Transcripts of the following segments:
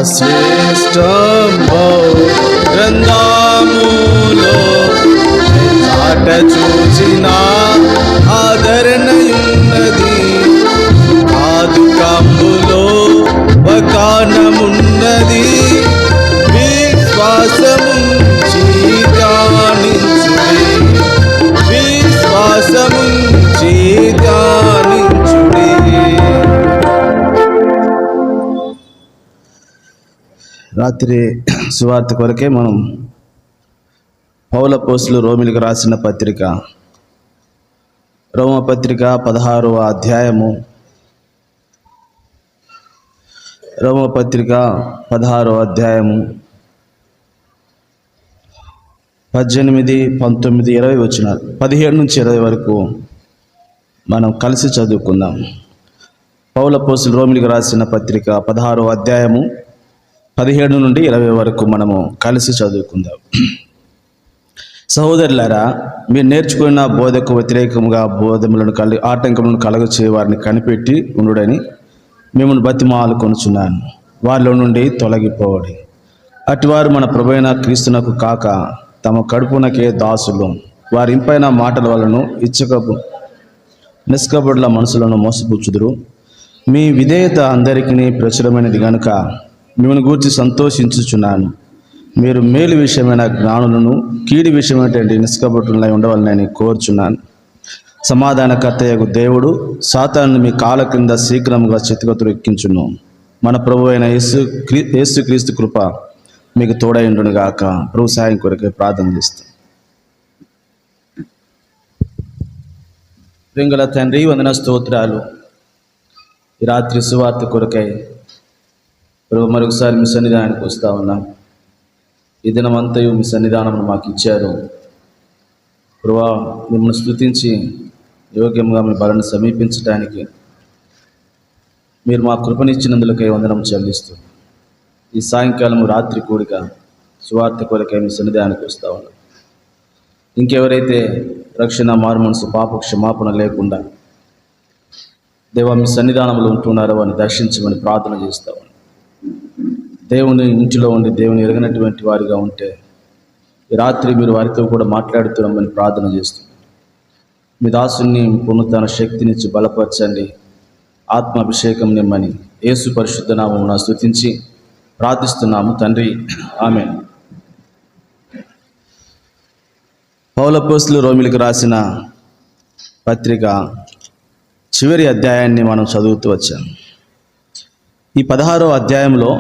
అశ్రేష్టంబో గ్రంథములో చాట చూచిన ఆదరణయున్నది, ఆదు కంబులో వకానమున్నది. విశ్వాసముంచి ధ్యానించుడి, విశ్వాసముంచి ధ్యానించుడి. రాత్రి సువార్త కొరకే మనం పౌలు అపోస్తలులు రోమీయులకు రాసిన పత్రిక, రోమ పత్రిక 16వ అధ్యాయము, రోమ పత్రిక 16వ అధ్యాయము 18, 19, 20 వచనాలు, 17 నుంచి 20 వరకు మనం కలిసి చదువుకుందాం. పౌలు అపోస్తలులు రోమీయులకు రాసిన పత్రిక 16వ అధ్యాయము 17 నుండి 20 వరకు మనము కలిసి చదువుకుందాం. సహోదరులారా, మీరు నేర్చుకున్న బోధకు వ్యతిరేకముగా ఆటంకములను కలగచే వారిని కనిపెట్టి ఉండుడని మిమ్మల్ని బతిమాలుకొనుచున్నాను. వారిలో నుండి తొలగిపోవడి. అటువారు మన ప్రభువైన క్రీస్తునకు కాక తమ కడుపునకే దాసులు, వారి ఇంపైన మాటల వలన నిష్కపటుల మనసులను మోసపుచ్చుదురు. మీ విధేయత అందరికీ ప్రచురమైనది గనుక మిమ్మల్ని గూర్చి సంతోషించుచున్నాను. మీరు మేలు విషయమైన జ్ఞానులను, కీడి విషయమైనటువంటి నిష్కపటులై ఉండవాలని కోరుచున్నాను. సమాధానకర్తయగు దేవుడు సాతాను మీ కాళ్ళ క్రింద శీఘ్రముగా చితకతులు ఎక్కించును. మన ప్రభు అయిన యేసుక్రీస్తు కృప మీకు తోడైండును గాక. ప్రభు సాయం కొరకే ప్రార్థన చేస్తాం. ప్రింగల తండ్రి, వందన స్తోత్రాలు. ఈ రాత్రి సువార్త కొరకై ప్రభు మరొకసారి మీ సన్నిధానానికి వస్తూ ఉన్నాం. ఈ దినమంతయు మీ సన్నిధానమును మాకు ఇచ్చారు. ప్రభువా, మిమ్మల్ని స్తుతించి యోగ్యంగా మీ బలను సమీపించడానికి మీరు మా కృపనిచ్చినందులకై వందనం చెల్లిస్తూ ఈ సాయంకాలము రాత్రి కూడిక సువార్త కొరకై మీ సన్నిధానానికి వస్తూ ఉన్నాం. ఇంకెవరైతే రక్షణ, మారుమనసు, పాప క్షమాపణ లేకుండా దేవా మీ సన్నిధానంలో ఉంటున్నారో వారిని దర్శించమని ప్రార్థన చేస్తూ ఉన్నాం. దేవుని ఇంటిలో ఉండి దేవుని ఎరగనటువంటి వారిగా ఉంటే ఈ రాత్రి మీరు వారితో కూడా మాట్లాడుతున్నామని ప్రార్థన చేస్తున్నాం. మీ దాసుని పునరుద్ధరణ శక్తినిచ్చి బలపరచండి, ఆత్మాభిషేకం నిమ్మని యేసు పరిశుద్ధ నామమున స్తుతించి ప్రార్థిస్తున్నాము తండ్రి, ఆమేన్. పౌలు అపోస్తలులు రోమీయులకు రాసిన పత్రిక చివరి అధ్యాయాన్ని మనం చదువుతూ వచ్చాం. ఈ 16వ అధ్యాయంలో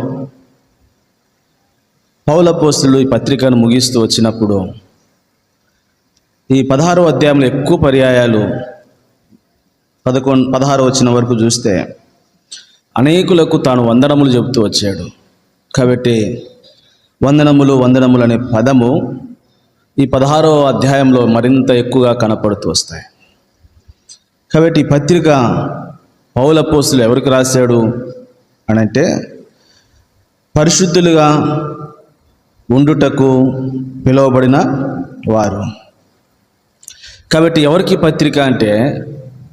పౌలు అపోస్తలులు ఈ పత్రికను ముగిస్తూ వచ్చినప్పుడు ఈ 16వ అధ్యాయంలో ఎక్కువ పర్యాయాలు 16 వచనం వరకు చూస్తే అనేకులకు తాను వందనములు చెబుతూ వచ్చాడు. కాబట్టి వందనములు వందనములు అనే పదము ఈ 16వ అధ్యాయంలో మరింత ఎక్కువగా కనపడుతూ వస్తాయి. కాబట్టి ఈ పత్రిక పౌలు అపోస్తలులు ఎవరికి రాశాడు అని అంటే, పరిశుద్ధులుగా ఉండుటకు పిలువబడిన వారు. కాబట్టి ఎవరికి పత్రిక అంటే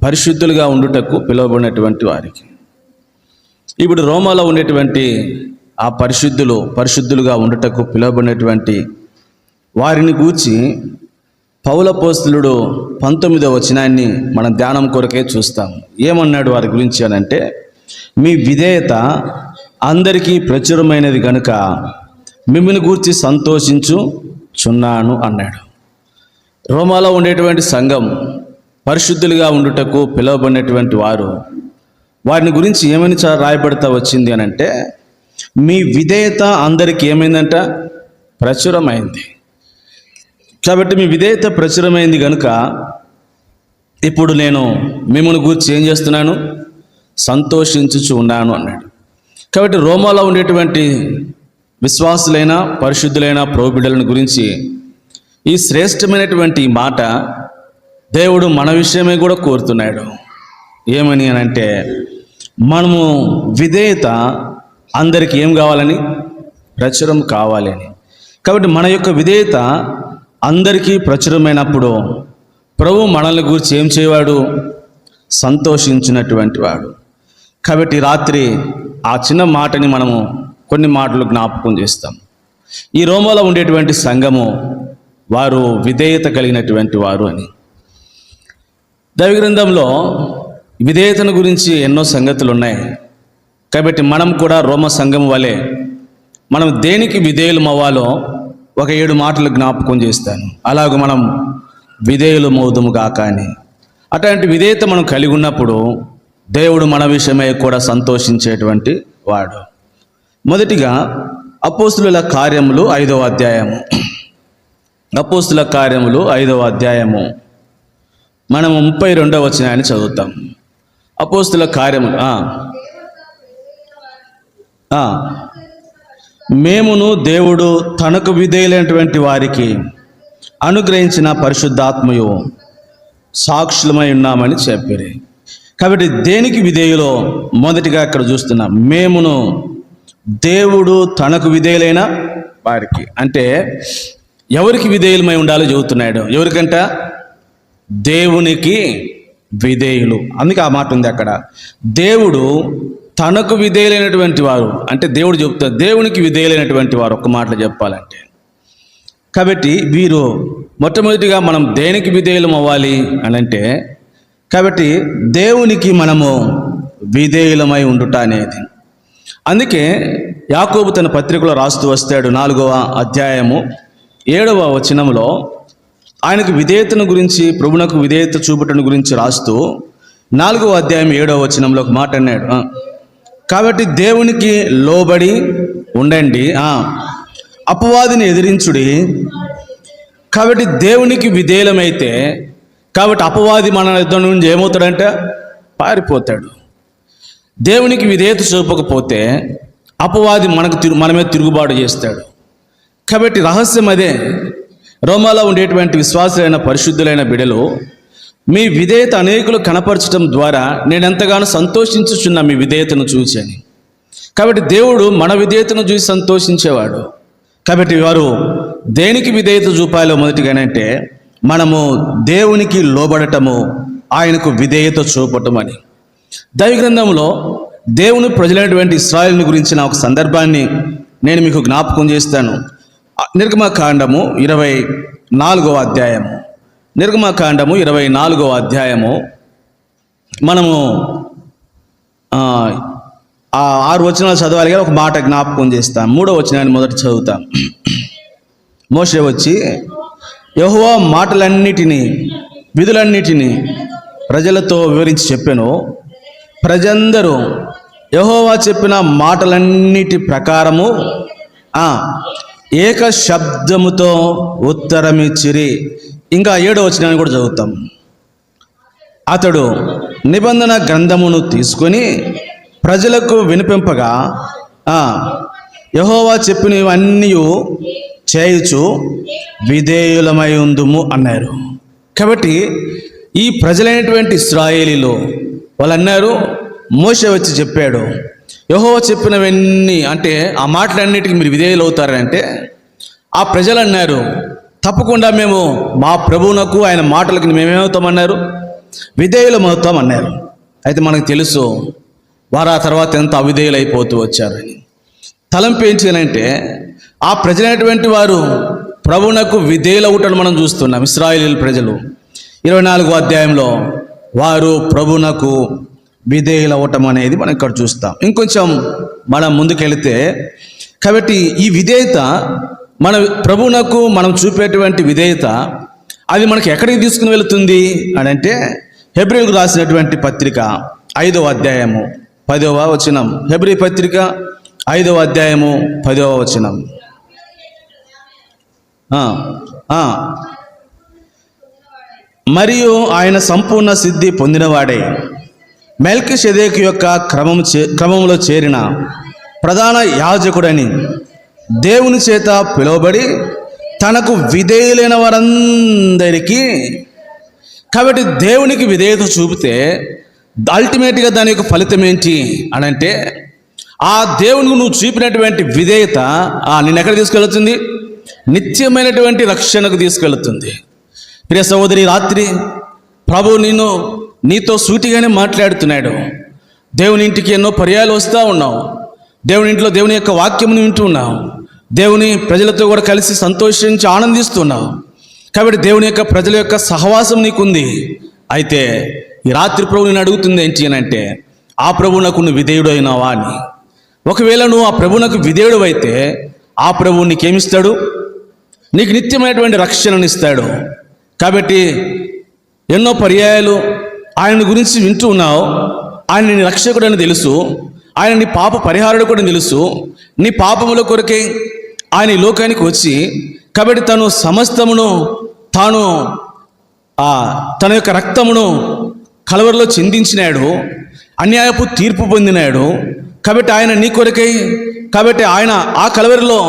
పరిశుద్ధులుగా ఉండుటకు పిలువబడినటువంటి వారికి. ఇప్పుడు రోమాలో ఉండేటువంటి ఆ పరిశుద్ధులుగా ఉండుటకు పిలువబడినటువంటి వారిని గూర్చి పౌలు అపోస్తలుడు 19వ వచనాన్ని మనం ధ్యానం కొరకే చూస్తాం. ఏమన్నాడు వారి గురించి అని అంటే, మీ విధేయత అందరికీ ప్రచురమైనది కనుక మిమ్మల్ని గూర్చి సంతోషించుచున్నాను అన్నాడు. రోమాలో ఉండేటువంటి సంఘం పరిశుద్ధులుగా ఉండుటకు పిలువబడినటువంటి వారిని గురించి ఏమని రాయబడతా వచ్చింది అని అంటే, మీ విధేయత అందరికీ ఏమైందంట? ప్రచురమైంది. కాబట్టి మీ విధేయత ప్రచురమైంది కనుక ఇప్పుడు నేను మిమ్మల్ని గూర్చి ఏం చేస్తున్నాను? సంతోషించుచు ఉన్నాను అన్నాడు. కాబట్టి రోమాలో ఉండేటువంటి విశ్వాసులైన పరిశుద్ధులైన ప్రభు బిడ్డలను గురించి ఈ శ్రేష్టమైనటువంటి మాట దేవుడు మన విషయమే కూడా కోరుతున్నాడు. ఏమని అని అంటే, మనము విధేయత అందరికీ ఏం కావాలని? ప్రచురం కావాలి అని. కాబట్టి మన యొక్క విధేయత అందరికీ ప్రచురమైనప్పుడు ప్రభు మనల్ని గురించి ఏం చేయవాడు? సంతోషించినటువంటి వాడు. కాబట్టి రాత్రి ఆ చిన్న మాటని మనము కొన్ని మాటలు జ్ఞాపకం చేస్తాం. ఈ రోమాలో ఉండేటువంటి సంఘము వారు విధేయత కలిగినటువంటి వారు అని. దైవగ్రంథంలో విధేయతను గురించి ఎన్నో సంగతులు ఉన్నాయి. కాబట్టి మనం కూడా రోమ సంఘం వలె మనం దేనికి విధేయులు అవ్వాలో ఒక 7 మాటలు జ్ఞాపకం చేస్తాను. అలాగ మనం విధేయులు మౌదుము కాక అని. అట్లాంటి విధేయత మనం కలిగి ఉన్నప్పుడు దేవుడు మన విషయమై కూడా సంతోషించేటువంటి వాడు. మొదటిగా అపోస్తుల కార్యములు 5వ అధ్యాయము. అపోస్తుల కార్యములు 5వ అధ్యాయము మనము 32వ వచనాన్ని చదువుతాం. అపోస్తుల కార్యములు మేమును దేవుడు తనకు విధేయులైనటువంటి వారికి అనుగ్రహించిన పరిశుద్ధాత్మయు సాక్షులమై ఉన్నామని చెప్పారు. కాబట్టి దేనికి విధేయులో మొదటిగా ఇక్కడ చూస్తున్నాం. మేమును దేవుడు తనకు విధేయులైన వారికి, అంటే ఎవరికి విధేయులమై ఉండాలో చెబుతున్నాడు. ఎవరికంట? దేవునికి విధేయులు. అందుకే ఆ మాట ఉంది అక్కడ. దేవుడు తనకు విధేయులైనటువంటి వారు, అంటే దేవుడు చెబుతారు దేవునికి విధేయులైనటువంటి వారు, ఒక్క మాటలో చెప్పాలంటే. కాబట్టి వీరు మొట్టమొదటిగా మనం దేనికి విధేయులం అవ్వాలి అని అంటే, కాబట్టి దేవునికి మనము విధేయులమై ఉండుట అనేది. అందుకే యాకోబు తన పత్రికలో రాస్తూ వస్తాడు 4వ అధ్యాయము 7వ వచనంలో ఆయనకు విధేయతను గురించి, ప్రభునకు విధేయత చూపటను గురించి రాస్తూ 4వ అధ్యాయం 7వ వచనంలో ఒక మాట అన్నాడు. కాబట్టి దేవునికి లోబడి ఉండండి, అపవాదిని ఎదిరించుడి. కాబట్టి దేవునికి విధేయులమైతే, కాబట్టి అపవాది మన యుద్ధం నుంచి ఏమవుతాడంటే పారిపోతాడు. దేవునికి విధేయత చూపకపోతే అపవాది మన మీద తిరుగుబాటు చేస్తాడు. కాబట్టి రహస్యం అదే. రోమాలో ఉండేటువంటి విశ్వాసులైన పరిశుద్ధులైన బిడ్డలు, మీ విధేయత అనేకులు కనపరచడం ద్వారా నేను ఎంతగానో సంతోషించుచున్నా మీ విధేయతను చూచని. కాబట్టి దేవుడు మన విధేయతను చూసి సంతోషించేవాడు. కాబట్టి వారు దేనికి విధేయత చూపాలో మొదటిగానంటే మనము దేవునికి లోబడటము, ఆయనకు విధేయత చూపటం అని. దైవగ్రంథంలో దేవుని ప్రజలైనటువంటి ఇశ్రాయేలుని గురించిన ఒక సందర్భాన్ని నేను మీకు జ్ఞాపకం చేస్తాను. నిర్గమకాండము 24వ అధ్యాయము. నిర్గమకాండము 24వ అధ్యాయము మనము 6 వచనాలు చదవాలి కానీ ఒక మాట జ్ఞాపకం చేస్తాం. 3వ వచనాన్ని మొదట చదువుతాం. మోషే వచ్చి యెహోవా మాటలన్నిటినీ, విధులన్నిటినీ ప్రజలతో వివరించి చెప్పెను. ప్రజలందరూ యెహోవా చెప్పిన మాటలన్నిటి ప్రకారము ఏక శబ్దముతో ఉత్తరమిచ్చిరి. ఇంకా 7వ వచనాన్ని కూడా చదువుతాం. అతడు నిబంధన గ్రంథమును తీసుకొని ప్రజలకు వినిపింపగా యెహోవా చెప్పినవన్నీ చేయుచు విధేయులమై ఉందుము అన్నారు. కాబట్టి ఈ ప్రజలైనటువంటి ఇశ్రాయేలీలు వాళ్ళు అన్నారు, మోషే వచ్చి చెప్పాడు యెహోవా చెప్పినవన్నీ, అంటే ఆ మాటలన్నిటికీ మీరు విధేయులు అవుతారంటే ఆ ప్రజలు అన్నారు తప్పకుండా మేము మా ప్రభువునకు ఆయన మాటలకు మేమేమవుతామన్నారు, విధేయులమవుతామన్నారు. అయితే మనకు తెలుసు వారు ఆ తర్వాత ఎంత అవిధేయులైపోతూ వచ్చారని. తలంపు ఏంటంటే ఆ ప్రజలైనటువంటి వారు ప్రభువునకు విధేయులవుటను మనం చూస్తున్నాం. ఇశ్రాయేలీయుల ప్రజలు 24వ అధ్యాయంలో వారు ప్రభువునకు విధేయులవటం అనేది మనం ఇక్కడ చూస్తాం. ఇంకొంచెం మనం ముందుకెళితే, కాబట్టి ఈ విధేయత మన ప్రభువునకు మనం చూపేటువంటి విధేయత అది మనకి ఎక్కడికి తీసుకుని వెళుతుంది అని అంటే, హెబ్రీయులకు రాసినటువంటి పత్రిక 5వ అధ్యాయము 10వ వచనం. హెబ్రీ పత్రిక 5వ అధ్యాయము 10వ వచనం. మరియు ఆయన సంపూర్ణ సిద్ధి పొందినవాడై మెల్కీషెదెకు యొక్క క్రమంలో చేరిన ప్రధాన యాజకుడని దేవుని చేత పిలువబడి తనకు విధేయులైన వారందరికీ. కాబట్టి దేవునికి విధేయత చూపితే అల్టిమేట్గా దాని యొక్క ఫలితం ఏంటి అని అంటే, ఆ దేవునికి నువ్వు చూపినటువంటి విధేయత నిన్ను ఎక్కడ తీసుకెళ్తుంది? నిత్యమైనటువంటి రక్షణకు తీసుకెళ్తుంది. ప్రియ సహోదరి, రాత్రి ప్రభు నిన్ను నీతో సూటిగానే మాట్లాడుతున్నాడు. దేవుని ఇంటికి ఎన్నో పర్యాలు వస్తూ ఉన్నావు. దేవుని ఇంట్లో దేవుని యొక్క వాక్యమును వింటూ ఉన్నావు. దేవుని ప్రజలతో కూడా కలిసి సంతోషించి ఆనందిస్తున్నావు. కాబట్టి దేవుని యొక్క ప్రజల యొక్క సహవాసం నీకుంది. అయితే ఈ రాత్రి ప్రభు నేను అడుగుతుంది ఏంటి అని అంటే, ఆ ప్రభువునకు నువ్వు విధేయుడు అయినావా అని. ఒకవేళ నువ్వు ఆ ప్రభువునకు విధేయుడు అయితే ఆ ప్రభువు నీకేమిస్తాడు? నీకు నిత్యమైనటువంటి రక్షణను ఇస్తాడు. కాబట్టి ఎన్నో పర్యాయాలు ఆయన గురించి వింటూ ఉన్నావు. ఆయన నీ రక్షకుడు అని తెలుసు. ఆయన నీ పాప పరిహారుడు కూడా తెలుసు. నీ పాపముల కొరకే ఆయన ఈ లోకానికి వచ్చి, కాబట్టి తను సమస్తమును తాను తన యొక్క రక్తమును కలవరిలో చిందించినాడు. అన్యాయపు తీర్పు పొందినాడు. కాబట్టి ఆయన నీ కొరకై, కాబట్టి ఆయన ఆ కలవరిలో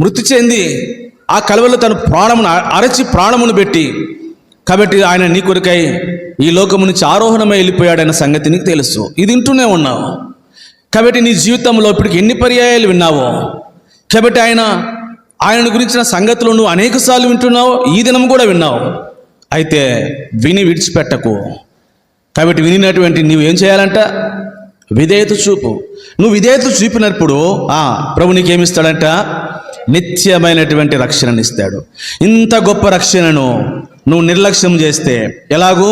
మృతి చెంది ఆ కలవరిలో తన ప్రాణమును అరచి ప్రాణమును పెట్టి, కాబట్టి ఆయన నీ కొరకై ఈ లోకము నుంచి ఆరోహణమై వెళ్ళిపోయాడన్న సంగతి నీకు తెలుసు. ఇది వింటూనే ఉన్నావు. కాబట్టి నీ జీవితంలో ఇప్పటికి ఎన్ని పర్యాయాలు విన్నావో. కాబట్టి ఆయన గురించిన సంగతులు నువ్వు అనేక సార్లు వింటున్నావు. ఈ దినం కూడా విన్నావు. అయితే విని విడిచిపెట్టకు. కాబట్టి వినినటువంటి నువ్వు ఏం చేయాలంట? విధేయత చూపు. నువ్వు విధేయత చూపినప్పుడు ప్రభు నీకేమిస్తాడంట? నిత్యమైనటువంటి రక్షణను ఇస్తాడు. ఇంత గొప్ప రక్షణను నువ్వు నిర్లక్ష్యం చేస్తే ఎలాగూ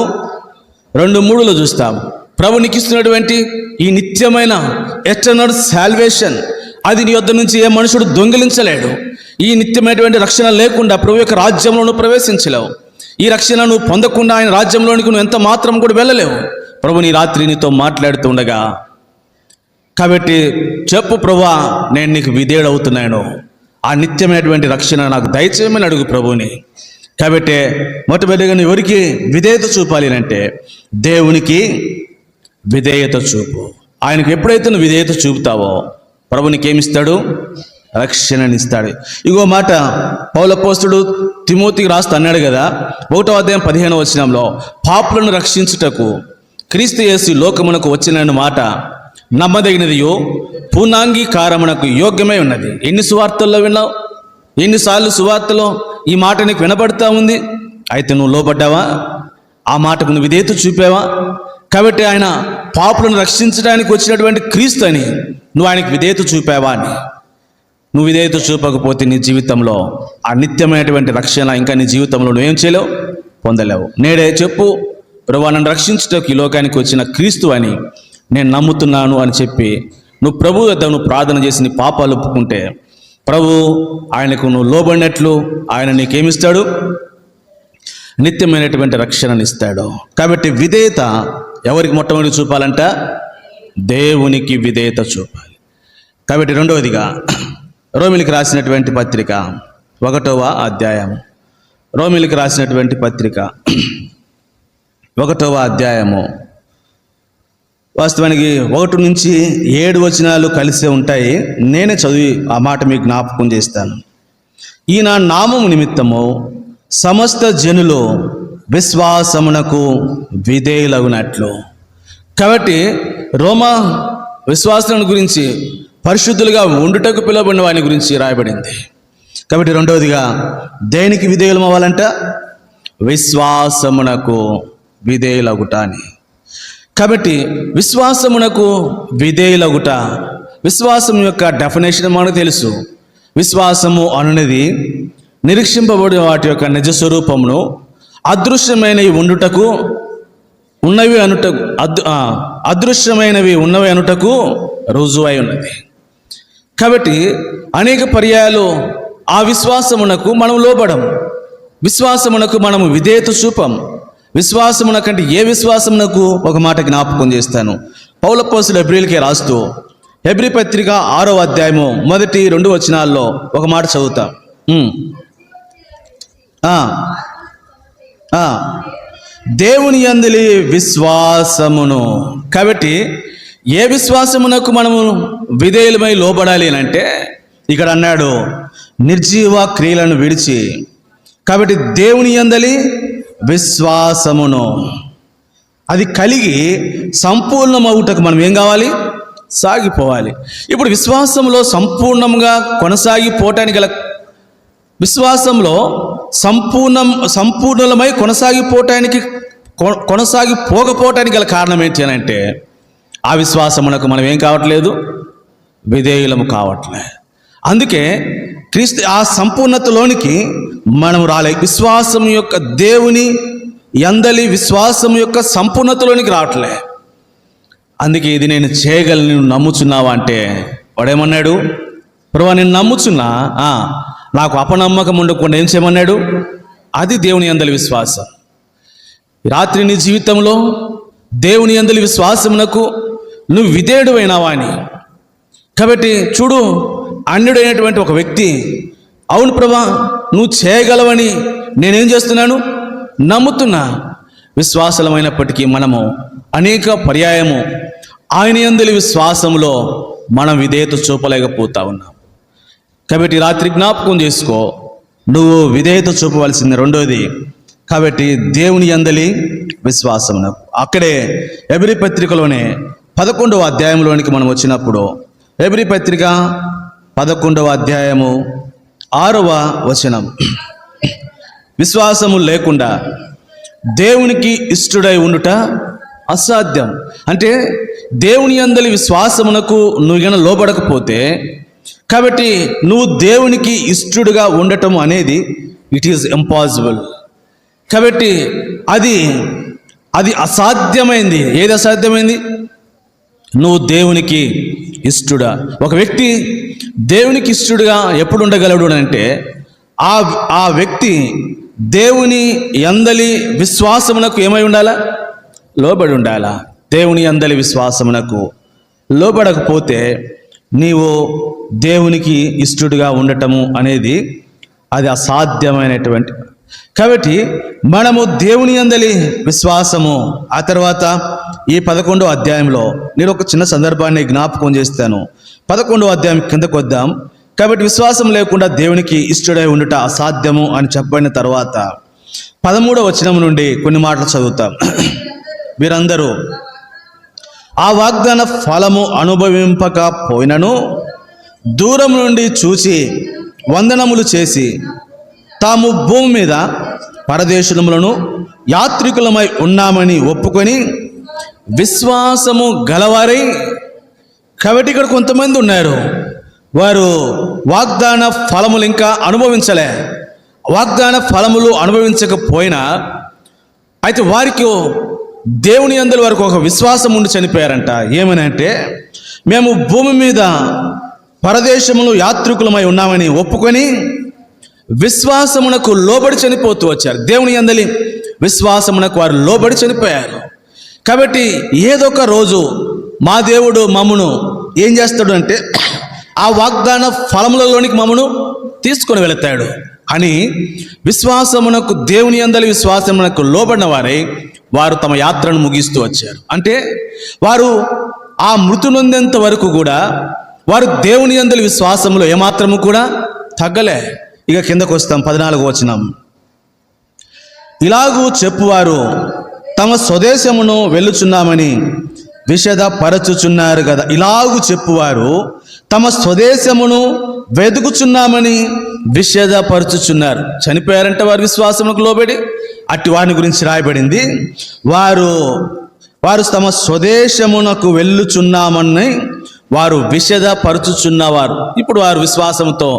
2:3 చూస్తాం. ప్రభు నీకు ఇస్తున్నటువంటి ఈ నిత్యమైన ఎటర్నల్ సాల్వేషన్, అది నీ వద్ద నుంచి ఏ మనుషుడు దొంగిలించలేడు. ఈ నిత్యమైనటువంటి రక్షణ లేకుండా ప్రభు యొక్క రాజ్యంలో నువ్వు ప్రవేశించలేవు. ఈ రక్షణ నువ్వు పొందకుండా ఆయన రాజ్యంలోనికి నువ్వు ఎంత మాత్రం కూడా వెళ్ళలేవు. ప్రభు నీ రాత్రి నీతో మాట్లాడుతూ ఉండగా, కాబట్టి చెప్పు ప్రభువా, నేను నీకు విధేయుడవుతున్నాను. ఆ నిత్యమైనటువంటి రక్షణ నాకు దయచేయమని అడుగు ప్రభుని. కాబట్టి మొట్టమొదటిగా నువ్వు ఎవరికి విధేయత చూపాలి అంటే దేవునికి విధేయత చూపు. ఆయనకు ఎప్పుడైతే నువ్వు విధేయత చూపుతావో ప్రభు నీకేమిస్తాడు? రక్షణనిస్తాడు. ఇగో మాట పౌలపోస్తుడు తిమోతికి రాస్తూ అన్నాడు కదా, 1వ అధ్యాయం 15వ వచనంలో, పాపులను రక్షించుటకు క్రీస్తు యేసు లోకమునకు వచ్చిన మాట నమ్మదగినదియో పూర్ణాంగీకారమునకు యోగ్యమై ఉన్నది. ఎన్ని సువార్తల్లో విన్నావు? ఎన్నిసార్లు సువార్తలో ఈ మాట నీకు వినపడతా ఉంది. అయితే నువ్వు లోబడ్డావా? ఆ మాటకు నువ్వు విధేయత చూపావా? కాబట్టి ఆయన పాపులను రక్షించడానికి వచ్చినటువంటి క్రీస్తు అని నువ్వు ఆయనకు విధేయత చూపావా అని. నువ్వు విధేయత చూపకపోతే నీ జీవితంలో ఆ నిత్యమైనటువంటి రక్షణ ఇంకా నీ జీవితంలో నువ్వేం చేయలేవు, పొందలేవు. నేడే చెప్పు, ప్రభువా, నన్ను రక్షించుటకు ఈ లోకానికి వచ్చిన క్రీస్తు అని నేను నమ్ముతున్నాను అని చెప్పి నువ్వు ప్రభు వద్ద నువ్వు ప్రార్థన చేసి నీ పాపాలు ఒప్పుకుంటే ప్రభు ఆయనకు నువ్వు లోబడినట్లు ఆయన నీకేమిస్తాడు? నిత్యమైనటువంటి రక్షణని ఇస్తాడు. కాబట్టి విధేయత ఎవరికి మొట్టమొదటి చూపాలంట? దేవునికి విధేయత చూపాలి. కాబట్టి రెండవదిగా రోమిలికి రాసినటువంటి పత్రిక 1వ అధ్యాయం, రోమిలికి రాసినటువంటి పత్రిక 1వ అధ్యాయము, వాస్తవానికి 1 నుంచి 7 వచనాలు కలిసే ఉంటాయి. నేనే చదివి ఆ మాట మీకు జ్ఞాపకం చేస్తాను. ఈయన నామము నిమిత్తము సమస్త జనులు విశ్వాసమునకు విధేయులగునట్లు. కాబట్టి రోమా విశ్వాసులను గురించి, పరిశుద్ధులుగా ఉండుటకు పిలువబడిన వాని గురించి రాయబడింది. కాబట్టి రెండవదిగా దేనికి విధేయులం అవ్వాలంట? విశ్వాసమునకు విధేయులగుట అని. కాబట్టి విశ్వాసమునకు విధేయులగుట, విశ్వాసం యొక్క డెఫినేషన్ మనకు తెలుసు. విశ్వాసము అనున్నది నిరీక్షింపబడిన వాటి యొక్క నిజ స్వరూపమును అదృశ్యమైనవి ఉండుటకు ఉన్నవి అనుటకు అదృశ్యమైనవి ఉన్నవి అనుటకు రుజువై ఉన్నది. కాబట్టి అనేక పర్యాయాలు ఆ విశ్వాసమునకు మనం లోబడం, విశ్వాసమునకు మనము విధేయత చూపం. విశ్వాసమునకంటే ఏ విశ్వాసమునకు ఒక మాట జ్ఞాపకం చేస్తాను. పౌలపోస్తులు హెబ్రీయులకే రాస్తూ హెబ్రీ పత్రిక 6వ అధ్యాయము 1-2 వచనాల్లో ఒక మాట చదువుతాం. దేవుని యందలి విశ్వాసమును. కాబట్టి ఏ విశ్వాసమునకు మనము విధేయులమై లోబడాలి అంటే ఇక్కడ అన్నాడు, నిర్జీవ క్రియలను విడిచి. కాబట్టి దేవుని యందలి విశ్వాసమును అది కలిగి సంపూర్ణమవుటకు మనం ఏం కావాలి? సాగిపోవాలి. ఇప్పుడు విశ్వాసంలో సంపూర్ణంగా కొనసాగిపోవటానికి గల, విశ్వాసంలో సంపూర్ణమై కొనసాగిపోవటానికి కొనసాగి పోకపోవటానికి గల కారణం ఏంటి అని అంటే ఆ విశ్వాసమునకు మనం ఏం కావట్లేదు, విధేయులము కావట్లే. అందుకే క్రీస్తు ఆ సంపూర్ణతలోనికి మనం రాలే. విశ్వాసం యొక్క దేవుని యందలి విశ్వాసం యొక్క సంపూర్ణతలోనికి రావట్లే. అందుకే ఇది నేను చేయగలను, నువ్వు నమ్ముచున్నావా అంటే వాడేమన్నాడు, ప్రభువా నేను నమ్ముచున్నా, నాకు అపనమ్మకం ఉండకుండా ఏం చేయమన్నాడు, అది దేవుని యందలి విశ్వాసం. రాత్రి నీ జీవితంలో దేవుని యందలి విశ్వాసమునకు నువ్వు విధేయుడు అయినావా అని. కాబట్టి చూడు, అన్యుడైనటువంటి ఒక వ్యక్తి, అవును ప్రభా నువ్వు చేయగలవని నేనేం చేస్తున్నాను, నమ్ముతున్నా. విశ్వాసమైనప్పటికీ మనము అనేక పర్యాయము ఆయన యందలి విశ్వాసములో మనం విధేయత చూపలేకపోతా ఉన్నాం. కాబట్టి రాత్రి జ్ఞాపకం చేసుకో, నువ్వు విధేయత చూపవలసింది. రెండోది, కాబట్టి దేవుని యందలి విశ్వాసమునకు. అక్కడే హెబ్రీ పత్రికలోనే 11వ అధ్యాయంలోనికి మనం వచ్చినప్పుడు, హెబ్రీ పత్రిక 11వ అధ్యాయము 6వ వచనం, విశ్వాసము లేకుండా దేవునికి ఇష్టడై ఉండుట అసాధ్యం. అంటే దేవుని యందలి విశ్వాసమునకు నువ్వు గన లోబడకపోతే, కాబట్టి నువ్వు దేవునికి ఇష్టడుగా ఉండటం అనేది ఇట్ ఈజ్ ఇంపాసిబుల్. కాబట్టి అది అసాధ్యమైంది. ఏది అసాధ్యమైంది? నువ్వు దేవునికి ఇష్టడుగా. ఒక వ్యక్తి దేవునికి ఇష్టడుగా ఎప్పుడు ఉండగలడు అంటే ఆ వ్యక్తి దేవుని యందలి విశ్వాసమునకు ఏమై ఉండాలా, లోబడి ఉండాలా. దేవుని యందలి విశ్వాసమునకు లోబడకపోతే నీవు దేవునికి ఇష్టడుగా ఉండటము అనేది అది అసాధ్యమైనటువంటి. కాబట్టి మనము దేవుని యందలి విశ్వాసము. ఆ తర్వాత ఈ 11వ అధ్యాయంలో నేను ఒక చిన్న సందర్భాన్ని జ్ఞాపకం చేస్తాను. 11వ అధ్యాయం కిందకు వద్దాం. కాబట్టి విశ్వాసం లేకుండా దేవునికి ఇష్టడై ఉండుట అసాధ్యము అని చెప్పబడిన తర్వాత 13వ వచనం నుండి కొన్ని మాటలు చదువుతాం. వీరందరూ ఆ వాగ్దాన ఫలము అనుభవింపకపోయినను దూరం నుండి చూచి వందనములు చేసి తాము భూమి మీద పరదేశములను యాత్రికులమై ఉన్నామని ఒప్పుకొని విశ్వాసము గలవారై. కాబట్టి ఇక్కడ కొంతమంది ఉన్నారు, వారు వాగ్దాన ఫలములు ఇంకా అనుభవించలే. వాగ్దాన ఫలములు అనుభవించకపోయినా అయితే వారికి దేవుని యందలి వారికి ఒక విశ్వాసం ఉండి చనిపోయారంట. ఏమని అంటే, మేము భూమి మీద పరదేశములు యాత్రికులమై ఉన్నామని ఒప్పుకొని విశ్వాసమునకు లోబడి చనిపోతూ వచ్చారు. దేవుని యందలి విశ్వాసమునకు వారు లోబడి చనిపోయారు. కాబట్టి ఏదో ఒక రోజు మా దేవుడు మమ్మను ఏం చేస్తాడు అంటే ఆ వాగ్దాన ఫలములలోనికి మమ్మను తీసుకొని వెళతాడు అని విశ్వాసమునకు, దేవుని యందలి విశ్వాసమునకు లోబడిన వారు తమ యాత్రను ముగిస్తూ వచ్చారు. అంటే వారు ఆ మృతి నొందేంత వరకు కూడా వారు దేవుని యందలి విశ్వాసములో ఏమాత్రము కూడా తగ్గలే. ఇక కిందకు వస్తాం, 14వ వచనం. ఇలాగూ చెప్పువారు తమ స్వదేశమును వెళ్ళుచున్నామని విషదపరచుచున్నారు కదా. ఇలాగూ చెప్పువారు తమ స్వదేశమును వెతుకుచున్నామని విషదపరచుచున్నారు. చనిపోయారంటే వారి విశ్వాసమునకు లోబడి. అట్టి వారిని గురించి రాయబడింది, వారు తమ స్వదేశమునకు వెళ్ళుచున్నామని వారు విషదపరచుచున్నవారు. ఇప్పుడు వారు విశ్వాసంతో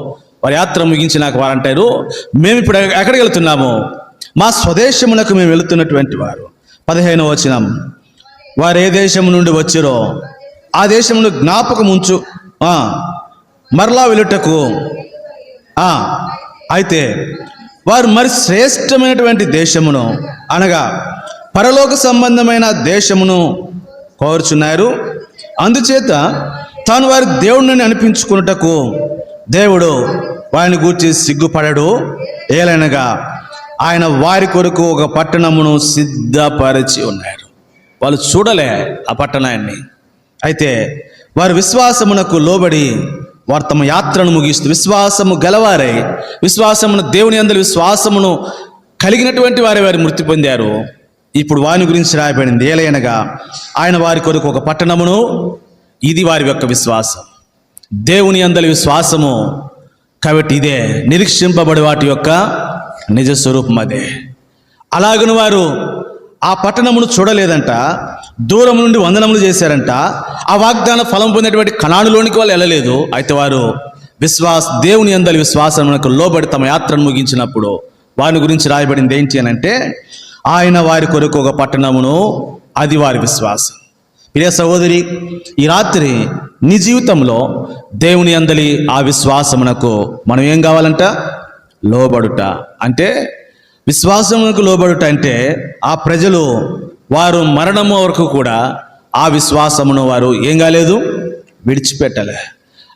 వారి యాత్ర ముగించినాక వారు అంటారు, మేము ఇప్పుడు ఎక్కడికి వెళ్తున్నాము, మా స్వదేశమునకు మేము వెళుతున్నటువంటి వారు. 15వ వచనం, వారు ఏ దేశం నుండి వచ్చిరో ఆ దేశమును జ్ఞాపకం ఉంచు మరలా వెళ్ళుటకు. అయితే వారు మరి శ్రేష్టమైనటువంటి దేశమును అనగా పరలోక సంబంధమైన దేశమును కోరుచున్నారు. అందుచేత తాను వారి దేవుడిని అనిపించుకున్నటకు దేవుడు వారిని గూర్చి సిగ్గుపడడు. ఏలనగా ఆయన వారి కొరకు ఒక పట్టణమును సిద్ధపరిచి ఉన్నాడు. వాళ్ళు చూడలే ఆ పట్టణాన్ని. అయితే వారి విశ్వాసమునకు లోబడి వారు తమ యాత్రను ముగిస్తూ విశ్వాసము గలవారై, విశ్వాసమును దేవుని యందలి విశ్వాసమును కలిగినటువంటి వారు మృతి పొందారు. ఇప్పుడు వాని గురించి రాయబడింది, ఏలైనగా ఆయన వారి కొరకు ఒక పట్టణమును. ఇది వారి యొక్క విశ్వాసం, దేవుని యందలి విశ్వాసము. కాబట్టి ఇదే నిరీక్షింపబడి వాటి యొక్క నిజ స్వరూపం. అదే అలాగను వారు ఆ పట్టణమును చూడలేదంట, దూరం నుండి వందనములు చేశారంట. ఆ వాగ్దాన ఫలం పొందినటువంటి కనానులోనికి వాళ్ళు వెళ్ళలేదు. అయితే వారు దేవుని యందలి విశ్వాసమునకు లోబడి తమ యాత్రను ముగించినప్పుడు వారి గురించి రాయబడింది ఏంటి అని అంటే, ఆయన వారి కొరకు ఒక పట్టణమును, అది వారి విశ్వాసం. ప్రియ సహోదరి, ఈ రాత్రి నీ జీవితంలో దేవుని యందలి ఆ విశ్వాసమునకు మనం ఏం కావాలంట? లోబడుట. అంటే విశ్వాసమునకు లోబడుట అంటే ఆ ప్రజలు వారు మరణము వరకు కూడా ఆ విశ్వాసమును వారు ఏం కాలేదు, విడిచిపెట్టలే.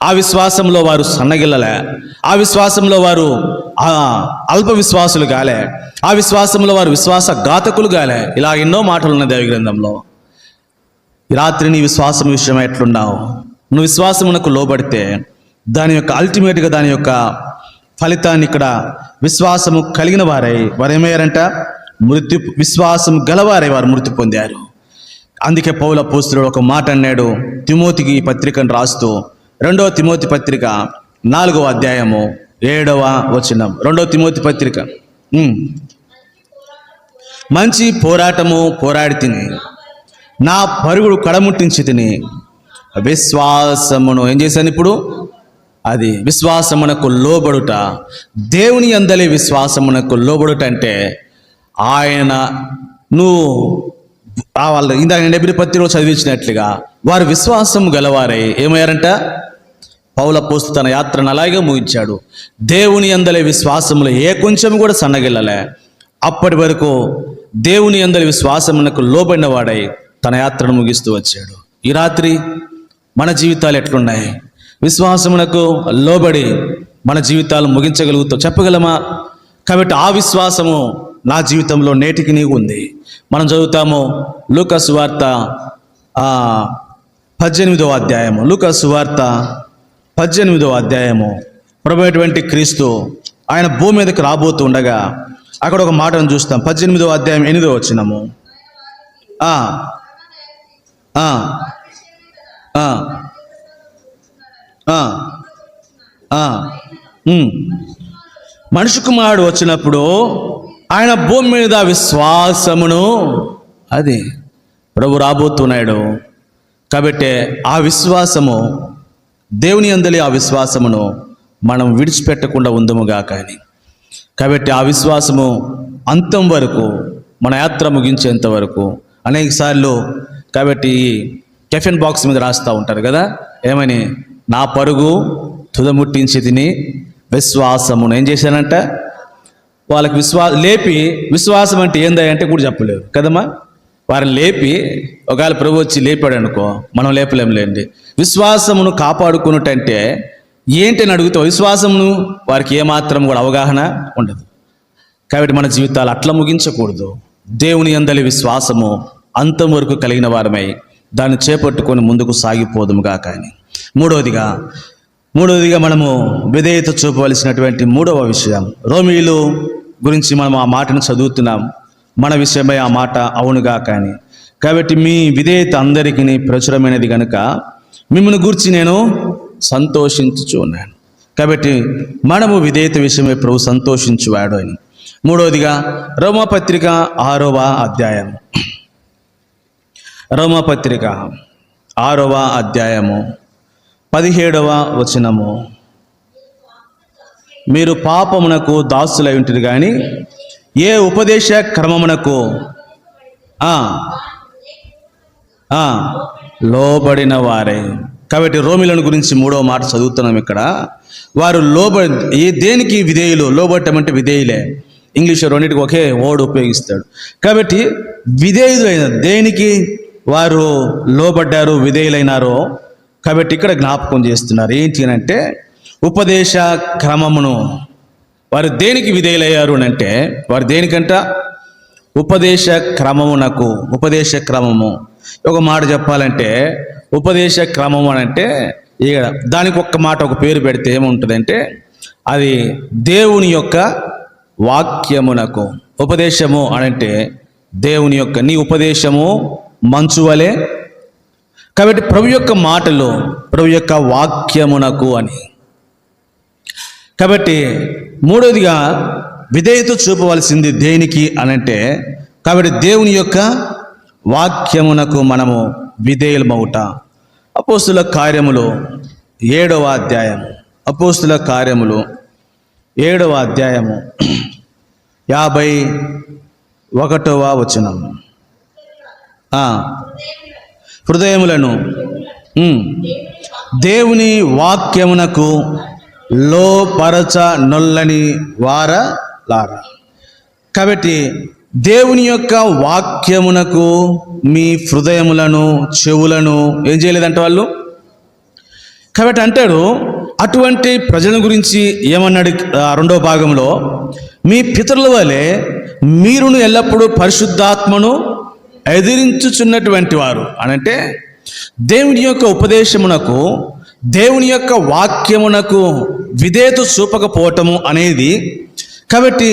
ఆ విశ్వాసంలో వారు సన్నగిల్లలే. ఆ విశ్వాసంలో వారు అల్ప విశ్వాసులు కాలే. ఆ విశ్వాసంలో వారు విశ్వాస ఘాతకులు కాలే. ఇలా ఎన్నో మాటలు ఉన్నాయి దైవ గ్రంథంలో. ఈ రాత్రి నీ విశ్వాసం విషయం ఎట్లున్నావు? నువ్వు విశ్వాసమునకు లోబడితే దాని యొక్క అల్టిమేట్గా దాని యొక్క ఫలితాన్ని ఇక్కడ విశ్వాసము కలిగిన వారు ఏమయ్యారంట? విశ్వాసం గలవారై వారు మృతి పొందారు. అందుకే పౌలు అపోస్తలుడు ఒక మాట అన్నాడు తిమోతికి ఈ పత్రికను రాస్తూ, 2వ తిమోతి పత్రిక 4వ అధ్యాయము 7వ వచనం. 2వ తిమోతి పత్రిక, మంచి పోరాటము పోరాడి తిని నా పరుగుడు కడముట్టించి తిని విశ్వాసమును ఏం చేశాను? ఇప్పుడు అది విశ్వాసమునకు లోబడుట. దేవుని యందలి విశ్వాసమునకు లోబడుట అంటే ఆయన నువ్వు వాళ్ళ ఇందాక హెబ్రీ పత్రికలో చదివించినట్లుగా వారు విశ్వాసం గలవారై ఏమయ్యారంట? పౌలు అపోస్తలుడు తన యాత్రను అలాగే ముగించాడు. దేవుని యందలి విశ్వాసములో ఏ కొంచెం కూడా సన్నగిల్లలే. అప్పటి వరకు దేవుని యందలి విశ్వాసమునకు లోబడిన వాడై తన యాత్రను ముగిస్తూ వచ్చాడు. ఈ రాత్రి మన జీవితాలు ఎట్లున్నాయి? విశ్వాసమునకు లోబడి మన జీవితాలు ముగించగలుగుతాం, చెప్పగలమా? కాబట్టి ఆ విశ్వాసము నా జీవితంలో నేటికి నీకు ఉంది. మనం చదువుతాము లూకా సువార్త 18వ అధ్యాయము. లూకా సువార్త 18వ అధ్యాయము. ప్రభువైనటువంటి క్రీస్తు ఆయన భూమి మీదకి రాబోతూ ఉండగా అక్కడ ఒక మాటను చూస్తాం. 18వ అధ్యాయం 8వ వచనము. మనిషి కుమారుడు వచ్చినప్పుడు ఆయన భూమి మీద విశ్వాసమును, అది ప్రభు రాబోతున్నాడు. కాబట్టి ఆ విశ్వాసము, దేవుని యందలి ఆ విశ్వాసమును మనం విడిచిపెట్టకుండా ఉందముగా. కానీ కాబట్టి ఆ విశ్వాసము అంతం వరకు, మన యాత్ర ముగించేంత వరకు అనేక సార్లు కాబట్టి కెఫిన్ బాక్స్ మీద రాస్తూ ఉంటారు కదా, ఏమని? నా పరుగు తుదముట్టించి తిని విశ్వాసమును ఏం చేశానంట? వాళ్ళకి లేపి విశ్వాసం అంటే ఏందా అంటే కూడా చెప్పలేరు కదమ్మా. వారిని లేపి ఒకవేళ ప్రభు వచ్చి లేపాడు అనుకో, మనం లేపలేంలేండి. విశ్వాసమును కాపాడుకున్నట్టంటే ఏంటని అడుగుతావు? విశ్వాసమును వారికి ఏమాత్రం కూడా అవగాహన ఉండదు. కాబట్టి మన జీవితాలు అట్లా ముగించకూడదు. దేవుని యందలి విశ్వాసము అంతం వరకు కలిగిన వారమై దాన్ని చేపట్టుకొని ముందుకు సాగిపోదుముగా. కానీ మూడవదిగా మనము విధేయత చూపవలసినటువంటి 3వ విషయం, రోమీయులు గురించి మనం ఆ మాటను చదువుతున్నాం. మన విషయమై ఆ మాట అవునుగా. కానీ కాబట్టి మీ విధేయత అందరికీ ప్రచురమైనది కనుక మిమ్మల్ని గూర్చి నేను సంతోషించుచు ఉన్నాను. కాబట్టి మనము విధేయత విషయమై ప్రభు సంతోషించువాడు అని. మూడవదిగా రోమాపత్రిక 6వ అధ్యాయం. రోమాపత్రిక 6వ అధ్యాయము 17వ వచనము. మీరు పాపమునకు దాసులై ఉంటుంది కానీ ఏ ఉపదేశ క్రమమునకు లోబడిన వారే. కాబట్టి రోమిలను గురించి 3వ మాట చదువుతున్నాం ఇక్కడ. వారు దేనికి విధేయులు? లోబడటం అంటే విధేయులే. ఇంగ్లీష్ రెండింటికి ఒకే వర్డ్ ఉపయోగిస్తాడు. కాబట్టి విధేయులైన దేనికి వారు లోబడ్డారు, విధేయులైనారో కాబట్టి ఇక్కడ జ్ఞాపకం చేస్తున్నారు. ఏంటి అని అంటే ఉపదేశ క్రమమును. వారు దేనికి విధేయులయ్యారు అని అంటే వారు దేనికంట? ఉపదేశ క్రమమునకు. ఉపదేశ క్రమము ఒక మాట చెప్పాలంటే ఉపదేశ క్రమము అని అంటే ఇక్కడ దానికి ఒక్క మాట ఒక పేరు పెడితే ఏముంటుందంటే అది దేవుని యొక్క వాక్యమునకు. ఉపదేశము అనంటే దేవుని యొక్క, నీ ఉపదేశము మంచు వలె. కాబట్టి ప్రభు యొక్క మాటలు ప్రభు యొక్క వాక్యమునకు అని. కాబట్టి మూడవదిగా విధేయత చూపవలసింది దేనికి అనంటే కాబట్టి దేవుని యొక్క వాక్యమునకు మనము విధేయులమవుట. అపోస్తుల కార్యములు 7వ అధ్యాయం, అపోస్తుల కార్యములు 7వ అధ్యాయము 51వ వచనం. హృదయములను దేవుని వాక్యమునకు లోపరచ నొల్లని వారలారా. కాబట్టి దేవుని యొక్క వాక్యమునకు మీ హృదయములను, చెవులను ఏం చేయలేదంట వాళ్ళు. కాబట్టి అంటాడు, అటువంటి ప్రజల గురించి ఏమన్నాడు 2వ భాగంలో, మీ పితరుల వలె మీరును ఎల్లప్పుడూ పరిశుద్ధాత్మను ఎదిరించుచున్నటువంటి వారు అనంటే దేవుని యొక్క ఉపదేశమునకు, దేవుని యొక్క వాక్యమునకు విధేయత చూపకపోవటము అనేది కాబట్టి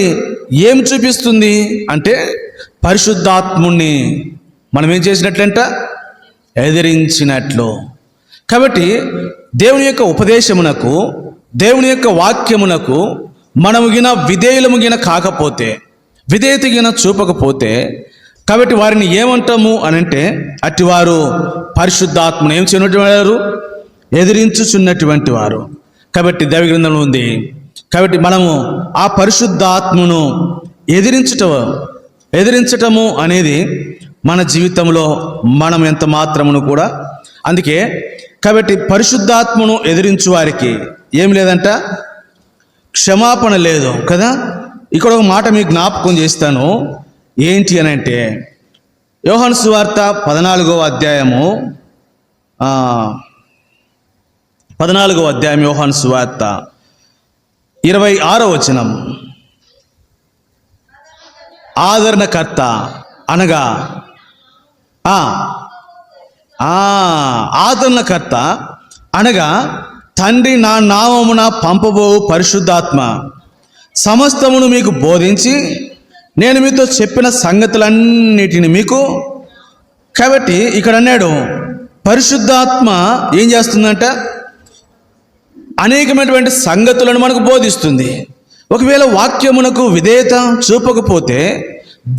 ఏం చూపిస్తుంది అంటే పరిశుద్ధాత్ముణ్ణి మనం ఏం చేసినట్లంట, ఎదిరించినట్లు. కాబట్టి దేవుని యొక్క ఉపదేశమునకు, దేవుని యొక్క వాక్యమునకు మనము గిన విధేయులము గిన కాకపోతే, విధేయత గిన చూపకపోతే, కాబట్టి వారిని ఏమంటాము అనంటే అట్టివారు పరిశుద్ధాత్మను ఏం చేయనటువంటి వారు, ఎదిరించుచున్నటువంటి వారు. కాబట్టి దైవ గ్రంథంలో ఉంది. కాబట్టి మనము ఆ పరిశుద్ధాత్మను ఎదిరించటము అనేది మన జీవితంలో మనం ఎంత మాత్రమును కూడా. అందుకే కాబట్టి పరిశుద్ధాత్మను ఎదిరించు వారికి ఏం లేదంట, క్షమాపణ లేదు కదా. ఇక్కడ ఒక మాట మీకు జ్ఞాపకం చేస్తాను. ఏంటి అని అంటే యోహాను సువార్త 14వ అధ్యాయము 14వ అధ్యాయం యోహాను సువార్త 26వ వచనం. ఆదరణకర్త అనగా ఆదరణకర్త అనగా తండ్రి నా నామమున పంపబోవు పరిశుద్ధాత్మ సమస్తమును మీకు బోధించి నేను మీతో చెప్పిన సంగతులన్నిటిని మీకు. కాబట్టి ఇక్కడ అన్నాడు పరిశుద్ధాత్మ ఏం చేస్తుందంట, అనేకమైనటువంటి సంగతులను మనకు బోధిస్తుంది. ఒకవేళ వాక్యమునకు విధేయత చూపకపోతే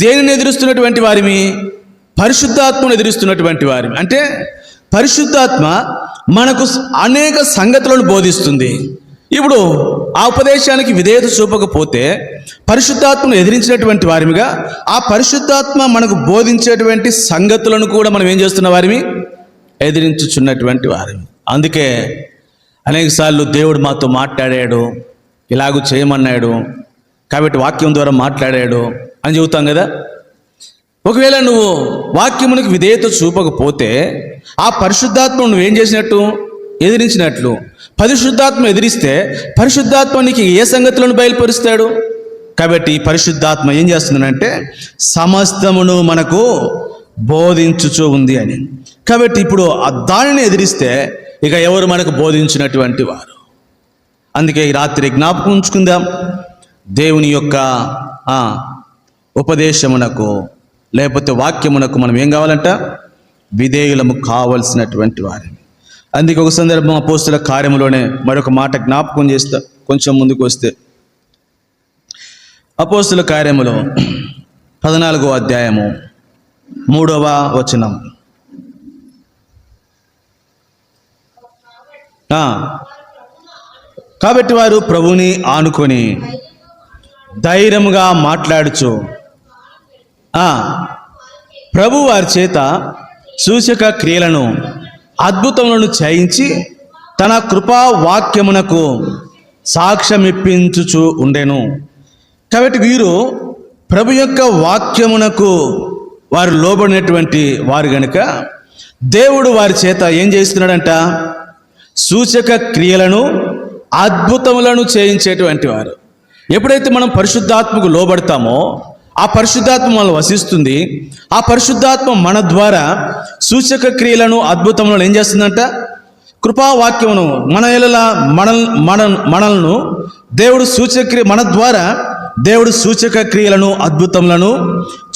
దేనిని ఎదురుస్తున్నటువంటి వారిని, పరిశుద్ధాత్మను ఎదురుస్తున్నటువంటి వారిని. అంటే పరిశుద్ధాత్మ మనకు అనేక సంగతులను బోధిస్తుంది. ఇప్పుడు ఆ ఉపదేశానికి విధేయత చూపకపోతే పరిశుద్ధాత్మను ఎదిరించినటువంటి వారిగా, ఆ పరిశుద్ధాత్మ మనకు బోధించేటువంటి సంగతులను కూడా మనం ఏం చేస్తున్న వారిని, ఎదిరించుచున్నటువంటి వారిని. అందుకే అనేకసార్లు దేవుడు మాతో మాట్లాడాడు, ఇలాగూ చేయమన్నాడు, కాబట్టి వాక్యం ద్వారా మాట్లాడాడు అని చెబుతాం కదా. ఒకవేళ నువ్వు వాక్యమునికి విధేయత చూపకపోతే ఆ పరిశుద్ధాత్మను నువ్వేం చేసినట్టు, ఎదిరించినట్లు. పరిశుద్ధాత్మ ఎదిరిస్తే పరిశుద్ధాత్మ నీకు ఏ సంగతులను బయలుపరుస్తాడు. కాబట్టి పరిశుద్ధాత్మ ఏం చేస్తుందంటే సమస్తమును మనకు బోధించుచూ ఉంది అని. కాబట్టి ఇప్పుడు దానిని ఎదిరిస్తే ఇక ఎవరు మనకు బోధించినటువంటి వారు. అందుకే ఈ రాత్రి జ్ఞాపకం ఉంచుకుందాం, దేవుని యొక్క ఉపదేశమునకు లేకపోతే వాక్యమునకు మనం ఏం కావాలంట, విధేయులము కావలసినటువంటి వారిని. అందుకే ఒక సందర్భం అపోస్తుల కార్యములోనే మరొక మాట జ్ఞాపకం చేస్తా, కొంచెం ముందుకు వస్తే అపోస్తుల కార్యములో 14వ అధ్యాయము 3వ వచనం. కాబట్టి వారు ప్రభుని ఆనుకొని ధైర్యముగా మాట్లాడుచు ప్రభు వారి చేత సూచక క్రియలను, అద్భుతములను చేయించి తన కృపా వాక్యమునకు సాక్ష్యమిప్పించుచు ఉండెను. కాబట్టి వీరు ప్రభు యొక్క వాక్యమునకు వారు లోబడినటువంటి వారు గనుక దేవుడు వారి చేత ఏం చేస్తున్నాడంట, సూచక క్రియలను, అద్భుతములను చేయించేటువంటి వారు. ఎప్పుడైతే మనం పరిశుద్ధాత్మకు లోబడతామో ఆ పరిశుద్ధాత్మ మనల్ని వసిస్తుంది. ఆ పరిశుద్ధాత్మ మన ద్వారా సూచక క్రియలను, అద్భుతములను ఏం చేస్తుందంట, కృపావాక్యమును మనలను దేవుడు మన ద్వారా దేవుడు సూచక క్రియలను, అద్భుతములను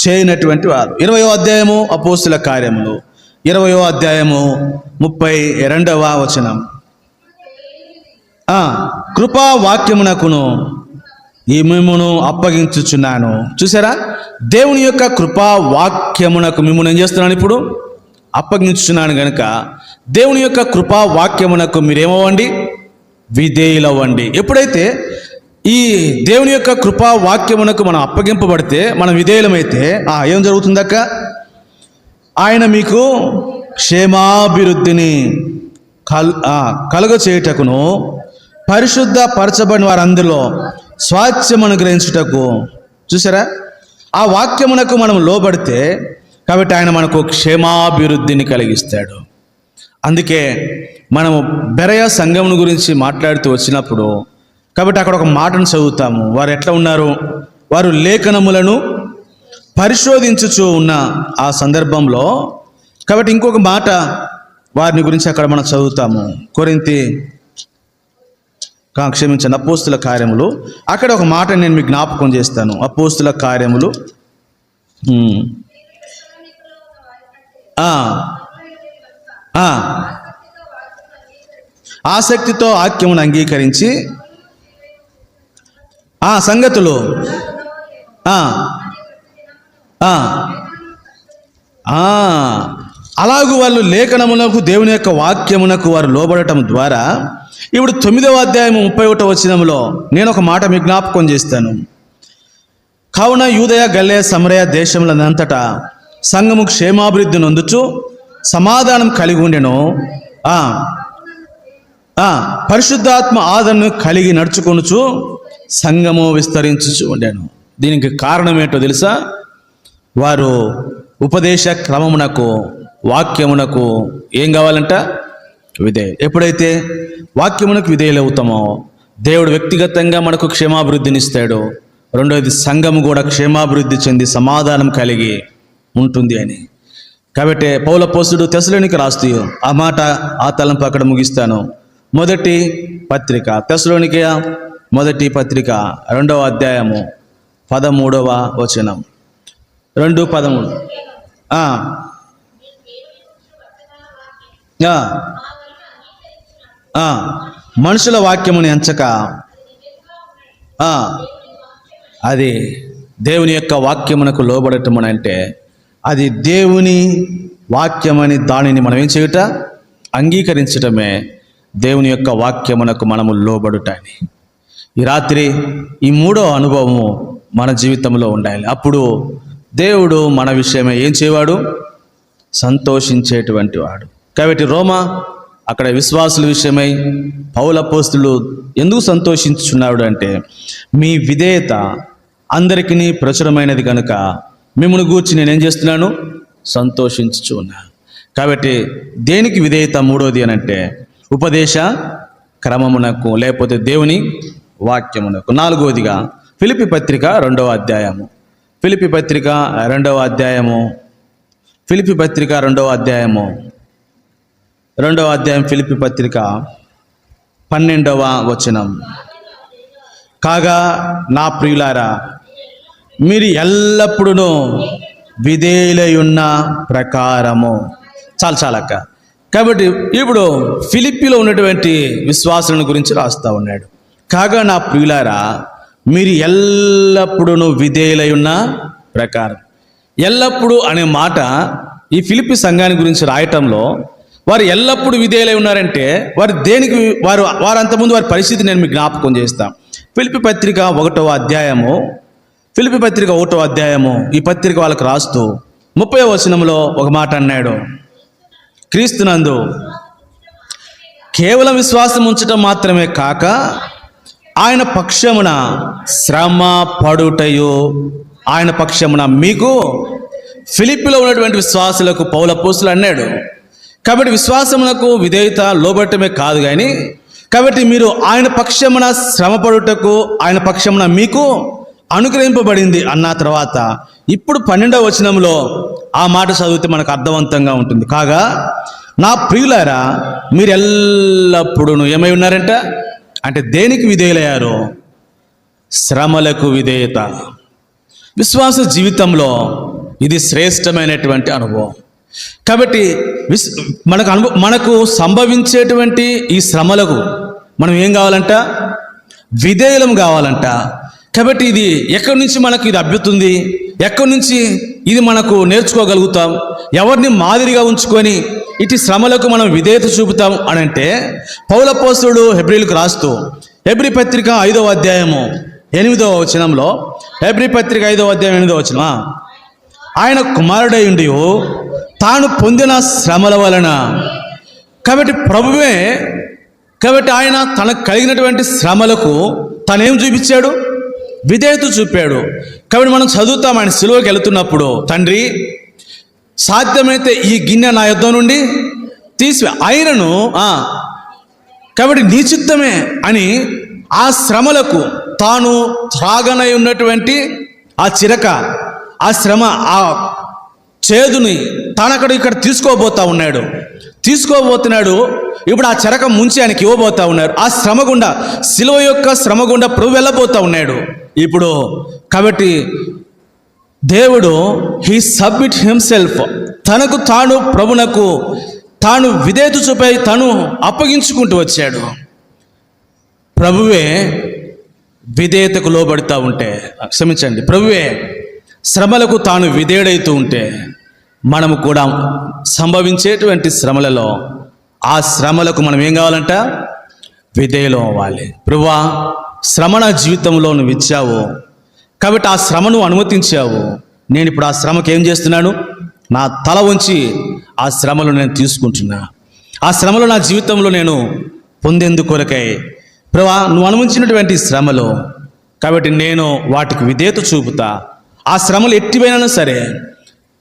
చేయనటువంటి వారు. 20వ అధ్యాయము అపోస్తుల కార్యములు 20వ అధ్యాయము 32వ వచనం. కృపావాక్యమునకును ఈ మిమ్మును అప్పగించుచున్నాను. చూసారా, దేవుని యొక్క కృపా వాక్యమునకు మిమ్మును ఏం చేస్తున్నాను, ఇప్పుడు అప్పగించుచున్నాను గనుక దేవుని యొక్క కృపా వాక్యమునకు మీరేమవ్వండి, విధేయులవ్వండి. ఎప్పుడైతే ఈ దేవుని యొక్క కృపా వాక్యమునకు మనం అప్పగింపబడితే, మనం విధేయులమైతే ఏం జరుగుతుందక్క? ఆయన మీకు క్షేమాభివృద్ధిని కలుగ చేయుటకును పరిశుద్ధ పరచబడిన వారందరిలో స్వాస్థ్యం అనుగ్రహించుటకు. చూసారా, ఆ వాక్యమునకు మనం లోబడితే కాబట్టి ఆయన మనకు క్షేమాభివృద్ధిని కలిగిస్తాడు. అందుకే మనము బెరయ సంఘమును గురించి మాట్లాడుతూ వచ్చినప్పుడు కాబట్టి అక్కడ ఒక మాటను చదువుతాము. వారు ఎట్లా ఉన్నారు? వారు లేఖనములను పరిశోధించుచూ ఉన్న ఆ సందర్భంలో కాబట్టి ఇంకొక మాట వారిని గురించి అక్కడ మనం చదువుతాము. క్షమించండి, అపోస్తుల కార్యములు. అక్కడ ఒక మాట నేను మీకు జ్ఞాపకం చేస్తాను. అపోస్తుల కార్యములు ఆసక్తితో వాక్యమును అంగీకరించి సంగతులు అలాగూ వాళ్ళు లేఖనములకు దేవుని యొక్క వాక్యమునకు వారు లోబడటం ద్వారా ఇప్పుడు 9వ అధ్యాయం 31వ వచనంలో నేను ఒక మాట మీకు జ్ఞాపకం చేస్తాను. కావున యూదయ గలిలయ సమరయ దేశములంతటా సంఘము క్షేమాభివృద్ధి నొందుచు సమాధానం కలిగి ఉండెను, పరిశుద్ధాత్మ ఆదరణ కలిగి నడుచుకొనుచు సంఘము విస్తరించుచు ఉండెను. దీనికి కారణం ఏంటో తెలుసా? వారు ఉపదేశ క్రమమునకు వాక్యమునకు ఏం కావాలంట? విధేయులు. ఎప్పుడైతే వాక్యమునకు విధేయులు అవుతామో దేవుడు వ్యక్తిగతంగా మనకు క్షేమాభివృద్ధిని ఇస్తాడు. రెండవది, సంఘము కూడా క్షేమాభివృద్ధి చెంది సమాధానం కలిగి ఉంటుంది అని. కాబట్టి పౌలు అపోస్తలుడు తెస్సలోనికీ రాస్తూ ఆ మాట, ఆ తలంపు అక్కడ ముగిస్తాను. మొదటి పత్రిక తెస్సలోనికయ మొదటి పత్రిక 2వ అధ్యాయము 13వ వచనం. 2:13. మనుషుల వాక్యముని ఎంచక అది దేవుని యొక్క వాక్యమునకు లోబడటం అని అంటే అది దేవుని వాక్యమని దానిని మనం ఏం చేయుట? అంగీకరించటమే దేవుని యొక్క వాక్యమునకు మనము లోబడుట అని. ఈ రాత్రి ఈ 3వ అనుభవము మన జీవితంలో ఉండాలి. అప్పుడు దేవుడు మన విషయమే ఏం చేయవాడు? సంతోషించేటువంటి వాడు. కాబట్టి రోమా అక్కడ విశ్వాసుల విషయమై పౌలు అపోస్తలుడు ఎందుకు సంతోషించుచున్నాడు అంటే మీ విధేయత అందరికీ ప్రచురమైనది కనుక మిమ్మల్ని గూర్చి నేనేం చేస్తున్నాను? సంతోషించుచు ఉన్నాను. కాబట్టి దేనికి విధేయత? 3వది అని అంటే ఉపదేశ క్రమమునకు, లేకపోతే దేవుని వాక్యమునకు. 4వదిగా ఫిలిప్పీ పత్రిక 2వ అధ్యాయము. ఫిలిప్పీ పత్రిక 2వ అధ్యాయము. ఫిలిప్పీ పత్రిక 2వ అధ్యాయము. 2వ అధ్యాయం ఫిలిప్పీ పత్రిక 12వ వచనం. కాగా నా ప్రియులారా, మీరు ఎల్లప్పుడూ విధేయులై ఉన్న ప్రకారము. చాలక్క. కాబట్టి ఇప్పుడు ఫిలిప్పీలో ఉన్నటువంటి విశ్వాసులను గురించి రాస్తా ఉన్నాడు. కాగా నా ప్రియులారా, మీరు ఎల్లప్పుడూ విధేయులై ఉన్న ప్రకారం. ఎల్లప్పుడూ అనే మాట ఈ ఫిలిప్పీ సంఘాన్ని గురించి రాయటంలో వారు ఎల్లప్పుడూ విధేయులై ఉన్నారంటే వారు దేనికి? వారు అంతకుముందు వారి పరిస్థితి నేను మీకు జ్ఞాపకం చేస్తాను. ఫిలిప్పీ పత్రిక 1వ అధ్యాయము. ఫిలిప్పీ పత్రిక 1వ అధ్యాయము ఈ పత్రిక వాళ్ళకు రాస్తూ 30వ వచనంలో ఒక మాట అన్నాడు. క్రీస్తునందు కేవలం విశ్వాసం ఉంచటం మాత్రమే కాక ఆయన పక్షమున శ్రమ పడుటయు, ఆయన పక్షమున మీకు ఫిలిప్పీలో ఉన్నటువంటి విశ్వాసులకు పౌలు అపోస్తలుడు అన్నాడు. కాబట్టి విశ్వాసమునకు విధేయత లోబడటమే కాదు కానీ కాబట్టి మీరు ఆయన పక్షమున శ్రమపడుటకు ఆయన పక్షమున మీకు అనుగ్రహింపబడింది అన్న తర్వాత ఇప్పుడు 12వ వచనంలో ఆ మాట చదివితే మనకు అర్థవంతంగా ఉంటుంది. కాగా నా ప్రియులారా, మీరు ఎల్లప్పుడూ ఏమై ఉన్నారంట అంటే దేనికి విధేయులయ్యారు? శ్రమలకు విధేయత. విశ్వాస జీవితంలో ఇది శ్రేష్టమైనటువంటి అనుభవం. కాబట్టి మనకు సంభవించేటువంటి ఈ శ్రమలకు మనం ఏం కావాలంట? విధేయులం కావాలంట. కాబట్టి ఇది ఎక్కడి నుంచి మనకు ఇది అభ్యుతుంది, ఎక్కడి నుంచి ఇది మనకు నేర్చుకోగలుగుతాం, ఎవరిని మాదిరిగా ఉంచుకొని ఇటు శ్రమలకు మనం విధేయత చూపుతాం అని అంటే, పౌలపోస్తుడు హెబ్రీలకు రాస్తూ హెబ్రీ పత్రిక 5వ అధ్యాయము 8వ వచనంలో, హెబ్రీ పత్రిక 5వ అధ్యాయం 8వ వచనం, ఆయన కుమారుడై ఉండి తాను పొందిన శ్రమల వలన, కాబట్టి ప్రభువే, కాబట్టి ఆయన తనకు కలిగినటువంటి శ్రమలకు తనేం చూపించాడు? విధేయత చూపాడు. కాబట్టి మనం చదువుతాం, ఆయన సిలువకి వెళుతున్నప్పుడు, తండ్రి సాధ్యమైతే ఈ గిన్నె నా యొద్ద నుండి తీసివే, ఆయనను కాబట్టి నీ చిత్తమే అని ఆ శ్రమలకు తాను త్రాగనై ఉన్నటువంటి ఆ చిరక, ఆ శ్రమ, ఆ చేదుని తాను ఇక్కడ తీసుకోబోతున్నాడు. ఇప్పుడు ఆ చెరక ముంచి ఆయనకి ఇవ్వబోతా ఉన్నారు. ఆ శ్రమ గుండా, సిలువ యొక్క శ్రమ గుండా ప్రభు వెళ్ళబోతా ఉన్నాడు ఇప్పుడు. కాబట్టి దేవుడు హీ సబ్మిట్ హిమ్సెల్ఫ్, తనకు తాను ప్రభునకు తాను విధేయత చూపై తను అప్పగించుకుంటూ వచ్చాడు. ప్రభువే విధేయతకు లోబడుతూ ఉంటే, క్షమించండి, ప్రభువే శ్రమలకు తాను విధేయుడైతూ ఉంటే, మనము కూడా సంభవించేటువంటి శ్రమలలో ఆ శ్రమలకు మనం ఏం కావాలంట? విధేయులం అవ్వాలి. ప్రభువా, శ్రమ నా జీవితంలో నువ్వు ఇచ్చావు, కాబట్టి ఆ శ్రమను అనుమతించావు. నేను ఇప్పుడు ఆ శ్రమకి ఏం చేస్తున్నాను? నా తల ఉంచి ఆ శ్రమలు నేను తీసుకుంటున్నా. ఆ శ్రమలు నా జీవితంలో నేను పొందేందుకు కొరకై ప్రభువా నువ్వు అనుమతించినటువంటి శ్రమలు, కాబట్టి నేను వాటికి విధేయత చూపుతా. ఆ శ్రమలు ఎట్టివైనా సరే.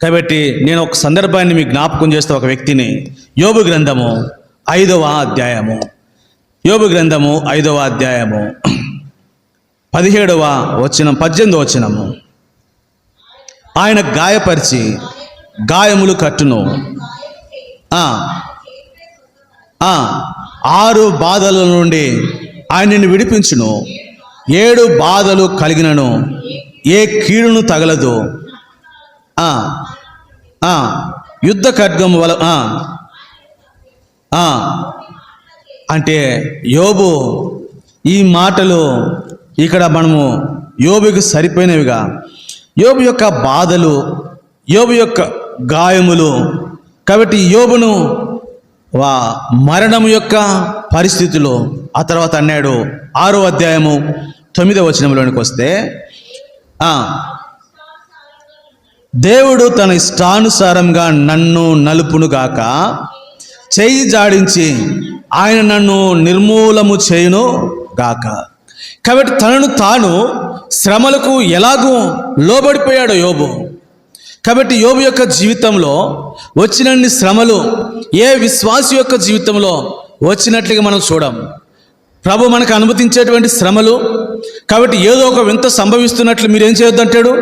కాబట్టి నేను ఒక సందర్భాన్ని మీకు జ్ఞాపకం చేస్తా. ఒక వ్యక్తిని, యోబు గ్రంథము 5వ అధ్యాయము, యోబు గ్రంథము 5వ అధ్యాయము 17వ వచనం 18వ వచనము, ఆయన గాయపరిచి గాయములు కట్టును, 6 బాధల నుండి ఆయన నిన్ను విడిపించును, 7 బాధలు కలిగినను ఏ కీడును తగలదు, యుద్ధ ఖడ్గము వల అంటే యోబు ఈ మాటలు ఇక్కడ మనము యోబుకి సరిపోయినవిగా, యోబు యొక్క బాధలు, యోబు యొక్క గాయములు. కాబట్టి యోబును మరణం యొక్క పరిస్థితులు ఆ తర్వాత అన్నాడు. 6వ అధ్యాయము 9వ వచనంలోనికి వస్తే, దేవుడు తన ఇష్టానుసారంగా నన్ను నలుపునుగాక, చేయి జాడించి ఆయన నన్ను నిర్మూలము చేయును గాక. కాబట్టి తనను తాను శ్రమలకు ఎలాగూ లోబడిపోయాడు యోబు. కాబట్టి యోబు యొక్క జీవితంలో వచ్చినన్ని శ్రమలు ఏ విశ్వాసి యొక్క జీవితంలో వచ్చినట్లుగా మనం చూడం. ప్రభు మనకు అనుమతించేటువంటి శ్రమలు, కాబట్టి ఏదో ఒక వింత సంభవిస్తున్నట్లు మీరేం చేయొద్దు అంటాడు?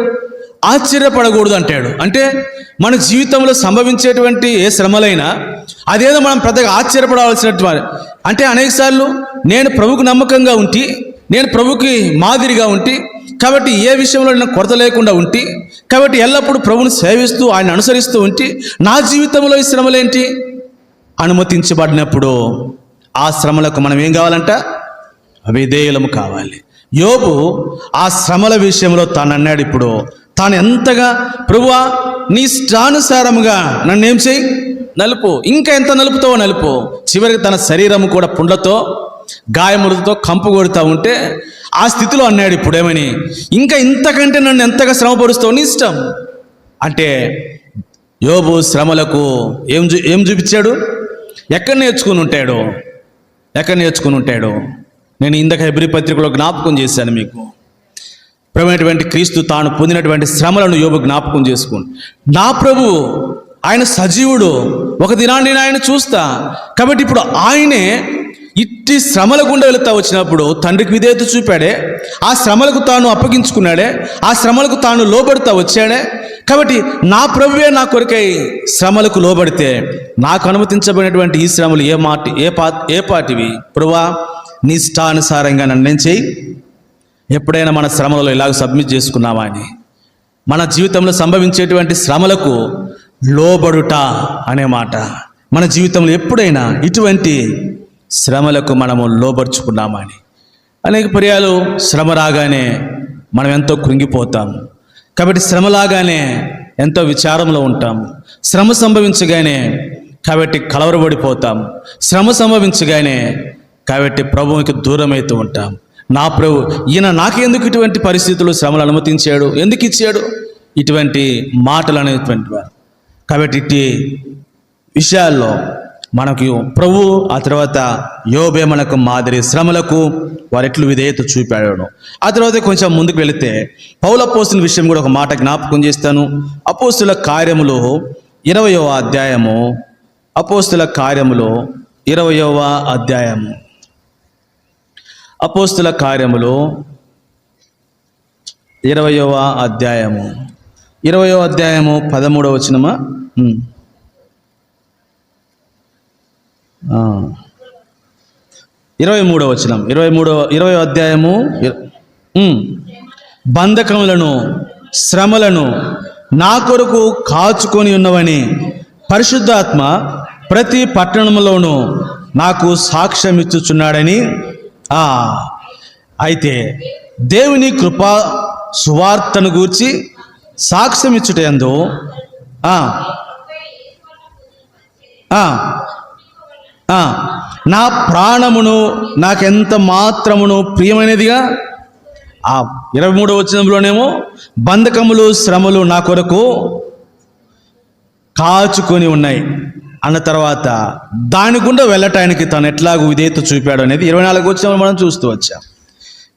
ఆశ్చర్యపడకూడదు అంటాడు. అంటే మన జీవితంలో సంభవించేటువంటి ఏ శ్రమలైనా అదేదో మనం పెద్దగా ఆశ్చర్యపడవలసినటువంటి, అంటే అనేకసార్లు నేను ప్రభుకు నమ్మకంగా ఉంటి, నేను ప్రభుకి మాదిరిగా ఉంటి, కాబట్టి ఏ విషయంలో నేను కొరత లేకుండా ఉంటి, కాబట్టి ఎల్లప్పుడూ ప్రభుని సేవిస్తూ ఆయన అనుసరిస్తూ ఉంటి, నా జీవితంలో ఈ శ్రమలేంటి? అనుమతించబడినప్పుడు ఆ శ్రమలకు మనం ఏం కావాలంట? విధేయులము కావాలి. యోబు ఆ శ్రమల విషయంలో తాను అన్నాడు, ఇప్పుడు తాను ఎంతగా ప్రభువా నీ ఇష్టానుసారముగా నన్ను ఏం చేయి, నలుపు, ఇంకా ఎంత నలుపుతావో నలుపు. చివరికి తన శరీరం కూడా పుండ్లతో గాయములతో కంపు కొడుతూ ఉంటే ఆ స్థితిలో అన్నాడు ఇప్పుడేమని, ఇంకా ఇంతకంటే నన్ను ఎంతగా శ్రమపరుస్తావు, నీ ఇష్టం అంటే. యోబు శ్రమలకు ఏం చూపించాడు? ఎక్కడ నేర్చుకుని ఉంటాడు? నేను ఇందాక హెబ్రీ పత్రికలో జ్ఞాపకం చేశాను మీకు. ప్రభువైనటువంటి క్రీస్తు తాను పొందినటువంటి శ్రమలను యోబు జ్ఞాపకం చేసుకోండి. నా ప్రభు ఆయన సజీవుడు, ఒక దినాన్ని నేను ఆయన చూస్తా. కాబట్టి ఇప్పుడు ఆయనే ఇట్టి శ్రమల గుండా వెళుతా వచ్చినప్పుడు తండ్రికి విధేయత చూపాడే, ఆ శ్రమలకు తాను అప్పగించుకున్నాడే, ఆ శ్రమలకు తాను లోబడుతూ వచ్చాడే. కాబట్టి నా ప్రభువే నా కొరకై శ్రమలకు లోబడితే నాకు అనుమతించబడినటువంటి ఈ శ్రమలు ఏ పాటివి? ప్రభువా నీ ఇష్టానుసారంగా నన్ను చేయి. ఎప్పుడైనా మన శ్రమలలో ఇలాగ సబ్మిట్ చేసుకున్నామా అని? మన జీవితంలో సంభవించేటువంటి శ్రమలకు లోబడుట అనే మాట మన జీవితంలో ఎప్పుడైనా ఇటువంటి శ్రమలకు మనము లోబర్చుకున్నామా అని? అనేక పర్యాలు శ్రమ రాగానే మనం ఎంతో కృంగిపోతాం. కాబట్టి శ్రమలాగానే ఎంతో విచారంలో ఉంటాం. శ్రమ సంభవించగానే కాబట్టి కలవరపడిపోతాం. శ్రమ సంభవించగానే కాబట్టి ప్రభువుకి దూరం అవుతూ ఉంటాం. నా ప్రభు ఈయన నాకెందుకు ఇటువంటి పరిస్థితులు శ్రమలు అనుమతించాడు, ఎందుకు ఇచ్చాడు, ఇటువంటి మాటలు అనేటువంటి వారు. కాబట్టి ఇట్టి విషయాల్లో మనకు ప్రభు ఆ తర్వాత యోబే మనకు మాదిరి శ్రమలకు వారు ఎట్లు విధేయత చూపాడు. ఆ తర్వాత కొంచెం ముందుకు వెళితే పౌలు అపోస్తుల విషయం కూడా ఒక మాట జ్ఞాపకం చేస్తాను. అపోస్తుల కార్యములు 20వ అధ్యాయము, అపోస్తుల కార్యములు 20వ అధ్యాయము, అపోస్తుల కార్యములు 20వ అధ్యాయము 20వ అధ్యాయము 13వ వచనమా 23వ వచనం 20వ అధ్యాయము బంధకములను శ్రమలను నా కొరకు కాచుకొని ఉన్నవని పరిశుద్ధాత్మ ప్రతి పట్టణంలోనూ నాకు సాక్ష్యం ఇచ్చుచున్నాడని. అయితే దేవుని కృపా సువార్తను గూర్చి సాక్ష్యం ఇచ్చుటయందు నా ప్రాణమును నాకెంత మాత్రమును ప్రియమైనదిగా. 23వ వచనంలోనేమో బంధకములు శ్రమలు నా కొరకు కాచుకొని ఉన్నాయి అన్న తర్వాత దాని గుండా వెళ్ళటానికి తను ఎట్లాగూ విధేయత చూపాడు అనేది 24వ వచనంలో మనం చూస్తూ వచ్చాం.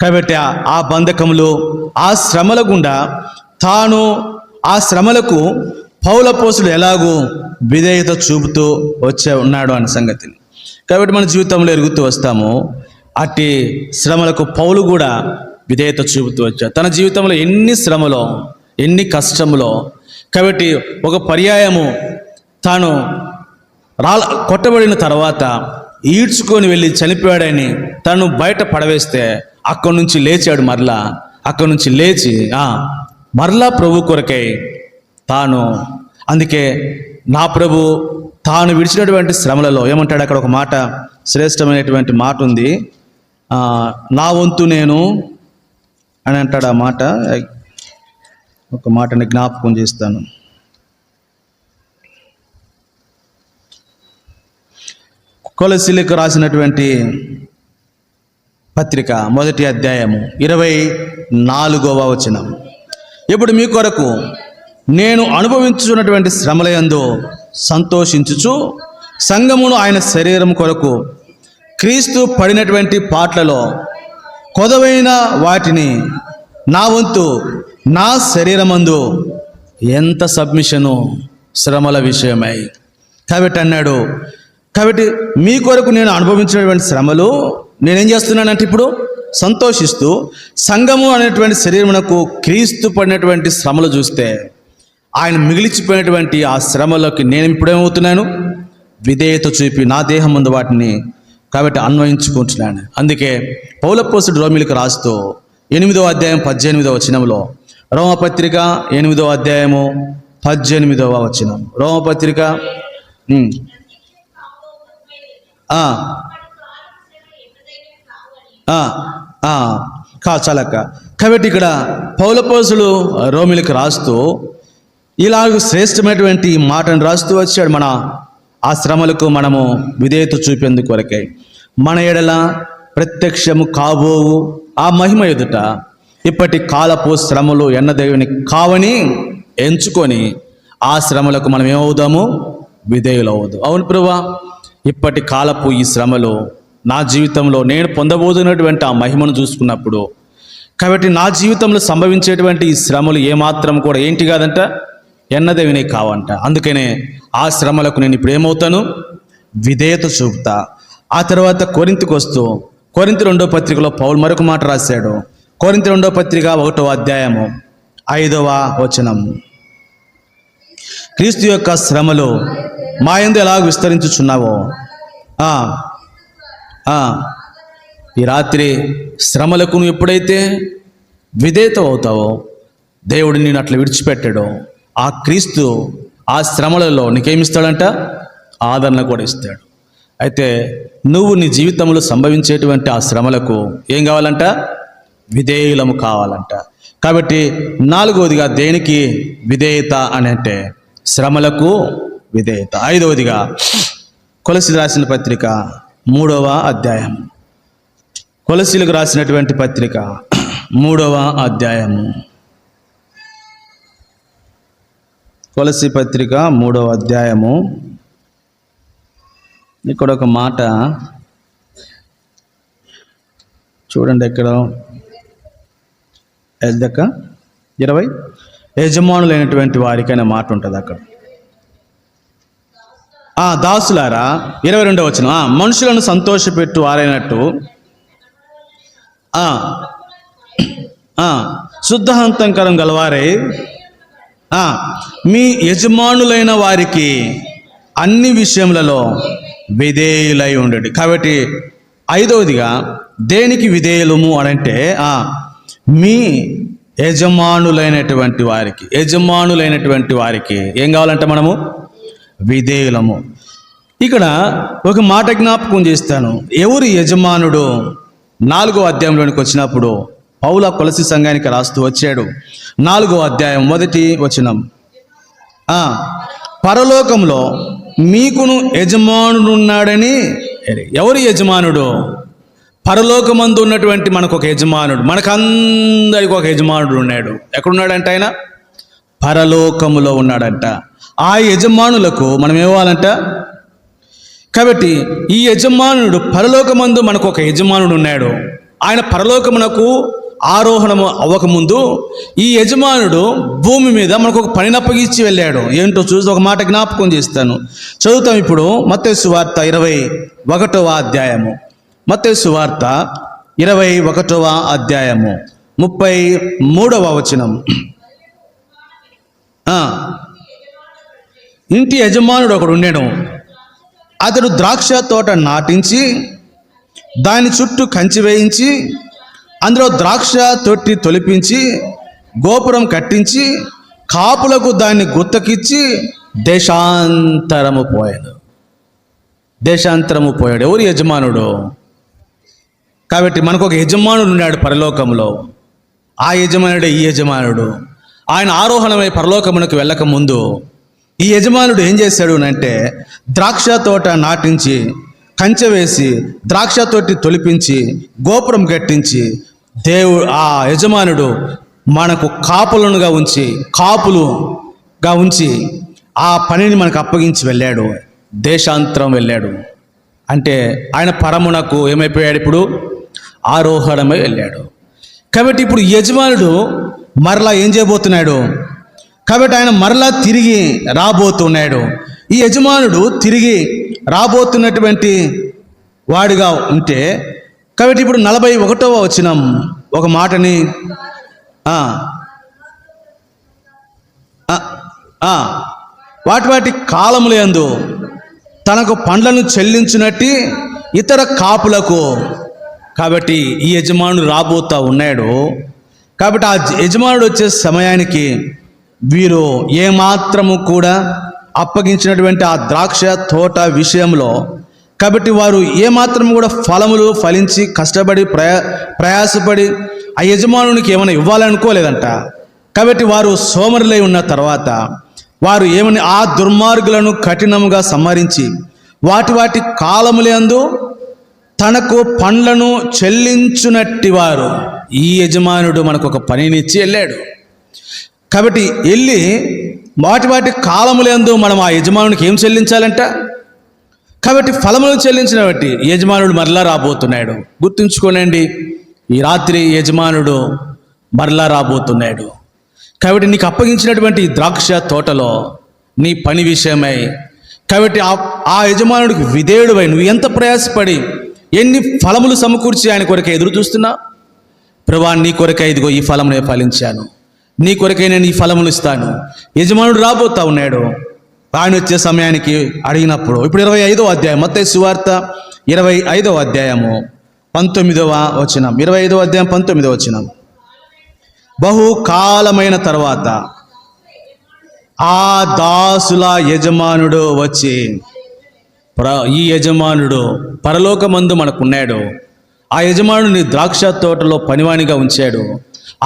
కాబట్టి ఆ బంధకములు ఆ శ్రమల గుండా తాను ఆ శ్రమలకు పౌలు అపోస్తలుడు ఎలాగూ విధేయత చూపుతూ ఉన్నాడు అనే సంగతిని కాబట్టి మన జీవితంలో ఎరుగుతూ వస్తాము. అట్టి శ్రమలకు పౌలు కూడా విధేయత చూపుతూ వచ్చాడు. తన జీవితంలో ఎన్ని శ్రమలో ఎన్ని కష్టములో కాబట్టి ఒక పర్యాయము తాను కొట్టబడిన తర్వాత ఈడ్చుకొని వెళ్ళి చనిపోయాడని తను బయట పడవేస్తే అక్కడి నుంచి లేచాడు. అక్కడి నుంచి లేచి మరలా ప్రభు కొరకై తాను, అందుకే నా ప్రభు తాను విడిచినటువంటి శ్రమలలో ఏమంటాడు, అక్కడ ఒక మాట శ్రేష్టమైనటువంటి మాట ఉంది, నా వంతు నేను అని అంటాడు. ఆ మాట ఒక మాటని జ్ఞాపకం చేస్తాను. కొలసీలకు రాసినటువంటి పత్రిక 1వ అధ్యాయము 24వ వచనం. ఇప్పుడు మీ కొరకు నేను అనుభవించున్నటువంటి శ్రమలయందు సంతోషించుచు సంఘమును ఆయన శరీరం కొరకు క్రీస్తు పడినటువంటి పాటలలో కొదవైన వాటిని నా వంతు నా శరీరమందు ఎంత సబ్మిషను శ్రమల విషయమై. కాబట్టి అన్నాడు, కాబట్టి మీ కొరకు నేను అనుభవించినటువంటి శ్రమలు నేనేం చేస్తున్నానంటే ఇప్పుడు సంతోషిస్తూ సంఘము అనేటువంటి శరీరమునకు క్రీస్తు పడినటువంటి శ్రమలు చూస్తే ఆయన మిగిలిచిపోయినటువంటి ఆ శ్రమలోకి నేను ఇప్పుడేమవుతున్నాను, విధేయత చూపి నా దేహం ముందు వాటిని కాబట్టి అన్వయించుకుంటున్నాను. అందుకే పౌలు అపోస్తలుడు రోమీయులకు రాస్తూ 8వ అధ్యాయం 18వ వచనంలో, రోమపత్రిక 8వ అధ్యాయము 18వ వచనం, రోమపత్రిక చాలక్క. కాబట్టి ఇక్కడ పౌలు అపోస్తలుడు రోమీయులకు రాస్తూ ఇలాగ శ్రేష్టమైనటువంటి మాటను రాస్తూ వచ్చాడు. మన ఆ శ్రమలకు మనము విధేయత చూపేందుకు కొరకై మన ఎడల ప్రత్యక్షము కాబోవు ఆ మహిమ ఎదుట ఇప్పటి కాలపు శ్రమలు ఎన్నదేవుని కావని ఎంచుకొని ఆ శ్రమలకు మనం ఏమవుదాము, విధేయులు అవుదాం. అవును ప్రభువా, ఇప్పటి కాలపు ఈ శ్రమలు నా జీవితంలో నేను పొందబోతున్నటువంటి ఆ మహిమను చూసుకున్నప్పుడు కాబట్టి నా జీవితంలో సంభవించేటువంటి ఈ శ్రమలు ఏమాత్రం కూడా ఏంటి కాదంట, ఎన్నదేవినే కావంట. అందుకనే ఆ శ్రమలకు నేను ఇప్పుడు ఏమవుతాను, విధేయత చూపుతా. ఆ తర్వాత కొరింథీకి వస్తూ కొరింథీ 2వ పత్రికలో పౌలు మరొక మాట రాశాడు. కొరింథీ 2వ పత్రిక 1వ అధ్యాయము 5వ వచనం, క్రీస్తు యొక్క శ్రమలు మా యందు ఎలాగ విస్తరించుచున్నావో. ఈ రాత్రి శ్రమలకు నువ్వు ఎప్పుడైతే విధేయత అవుతావో దేవుడు నేను అట్లా విడిచిపెట్టాడో ఆ క్రీస్తు ఆ శ్రమలలో నీకేమిస్తాడంట, ఆదరణ కూడా ఇస్తాడు. అయితే నువ్వు నీ జీవితంలో సంభవించేటువంటి ఆ శ్రమలకు ఏం కావాలంట, విధేయులము కావాలంట. కాబట్టి నాలుగవదిగా దేనికి విధేయత అని అంటే శ్రమలకు విధేయత. ఐదవదిగా కొలసీలు రాసిన పత్రిక 3వ అధ్యాయం. కొలసీలకు రాసినటువంటి పత్రిక 3వ అధ్యాయము. కొలసీ పత్రిక 3వ అధ్యాయము. ఇక్కడ ఒక మాట చూడండి, ఎక్కడ 20 యజమానులైనటువంటి వారికి అనే మాట ఉంటుంది అక్కడ. దాసులారా 22వ వచనం, మనుషులను సంతోషపెట్టు వారైనట్టు శుద్ధహంతకరం గలవారై మీ యజమానులైన వారికి అన్ని విషయములలో విధేయులై ఉండండి. కాబట్టి ఐదవదిగా దేనికి విధేయులము అనంటే మీ యజమానులైనటువంటి వారికి ఏం కావాలంటే మనము విధేయులము. ఇక్కడ ఒక మాట జ్ఞాపకం చేస్తాను. ఎవరు యజమానుడు? 4వ అధ్యాయంలోనికి వచ్చినప్పుడు పౌలు కొలసీ సంఘానికి రాస్తూ వచ్చాడు. 4వ అధ్యాయం 1వ వచనం, పరలోకంలో మీకును యజమానుడున్నాడని. ఎవరు యజమానుడు? పరలోకమందు ఉన్నటువంటి మనకు ఒక యజమానుడు, మనకందరికి ఒక యజమానుడు ఉన్నాడు. ఎక్కడున్నాడంట? ఆయన పరలోకములో ఉన్నాడంట. ఆ యజమానులకు మనం ఇవ్వాలంట. కాబట్టి ఈ యజమానుడు పరలోకమందు మనకు ఒక యజమానుడు ఉన్నాడు. ఆయన పరలోకమునకు ఆరోహణము అవ్వకముందు ఈ యజమానుడు భూమి మీద మనకు ఒక పనిని అప్పగించి వెళ్ళాడు. ఏంటో చూసి ఒక మాట జ్ఞాపకం చేస్తాను, చదువుతాం ఇప్పుడు. మత్తయి సువార్త 21వ అధ్యాయము. మత్తయి సువార్త 21వ అధ్యాయము 33వ వచనం. ఇంటి యజమానుడు ఒకడు ఉండెను. అతడు ద్రాక్ష తోట నాటించి దాని చుట్టూ కంచి వేయించి అందులో ద్రాక్ష తొట్టి తొలిపించి గోపురం కట్టించి కాపులకు దాన్ని గుత్తకిచ్చి దేశాంతరము పోయాడు. ఎవరు? యజమానుడు. కాబట్టి మనకు ఒక యజమానుడు ఉన్నాడు పరలోకంలో. ఆ యజమానుడే ఈ యజమానుడు. ఆయన ఆరోహణమై పరలోకమునకు వెళ్ళక ముందు ఈ యజమానుడు ఏం చేశాడు అంటే ద్రాక్ష తోట నాటించి కంచె వేసి ద్రాక్ష తోటి తొలిపించి గోపురం కట్టించి ఆ యజమానుడు మనకు కాపులుగా ఉంచి ఆ పనిని మనకు అప్పగించి వెళ్ళాడు. దేశాంతరం వెళ్ళాడు. అంటే ఆయన పరమునకు ఏమైపోయాడు? ఇప్పుడు ఆరోహణమై వెళ్ళాడు. కాబట్టి ఇప్పుడు యజమానుడు మరలా ఏం చేయబోతున్నాడు? కాబట్టి ఆయన మరలా తిరిగి రాబోతున్నాడు. ఈ యజమానుడు తిరిగి రాబోతున్నటువంటి వాడిగా ఉంటే, కాబట్టి ఇప్పుడు 41వ వచనం ఒక మాటని వాటి కాలములందు తనకు పండ్లను చెల్లించినట్టు ఇతర కాపులకు. కాబట్టి ఈ యజమానుడు రాబోతా ఉన్నాడు. కాబట్టి ఆ యజమానుడు వచ్చే సమయానికి వీరు ఏమాత్రము కూడా అప్పగించినటువంటి ఆ ద్రాక్ష తోట విషయంలో, కాబట్టి వారు ఏమాత్రము కూడా ఫలములు ఫలించి కష్టపడి ప్రయాసపడి ఆ యజమానునికి ఏమైనా ఇవ్వాలనుకోలేదంట. కాబట్టి వారు సోమరులై ఉన్న తర్వాత వారు ఏమని ఆ దుర్మార్గులను కఠినముగా సంహరించి వాటి కాలములందు తనకు పండ్లను చెల్లించునట్టి వారు. ఈ యజమానుడు మనకు ఒక పనినిచ్చి వెళ్ళాడు. కాబట్టి వెళ్ళి వాటి కాలములందు మనం ఆ యజమానునికి ఏం చెల్లించాలంట? కాబట్టి ఫలములను చెల్లించిన బట్టి యజమానుడు మరలా రాబోతున్నాడు. గుర్తుంచుకోనండి, ఈ రాత్రి యజమానుడు మరలా రాబోతున్నాడు. కాబట్టి నీకు అప్పగించినటువంటి ద్రాక్ష తోటలో నీ పని విషయమై, కాబట్టి ఆ యజమానుడికి విధేయుడివై నువ్వు ఎంత ప్రయాసపడి ఎన్ని ఫలములు సమకూర్చి ఆయన కొరకే ఎదురు చూస్తున్నా? ప్రభువా, నీ కొరకే ఇదిగో ఈ ఫలమునే ఫలించాను, నీ కొరకే నేను ఈ ఫలములు ఇస్తాను. యజమానుడు రాబోతా ఉన్నాడు. ఆయన వచ్చే సమయానికి అడిగినప్పుడు ఇప్పుడు 25వ అధ్యాయం మత్తయి సువార్త 25వ అధ్యాయము 19వ వచనం. 25వ అధ్యాయం 19వ వచనం. బహుకాలమైన తర్వాత ఆ దాసుల యజమానుడు వచ్చి, ఈ యజమానుడు పరలోకమందు మనకున్నాడు. ఆ యజమానుడిని ద్రాక్ష తోటలో పనివానిగా ఉంచాడు.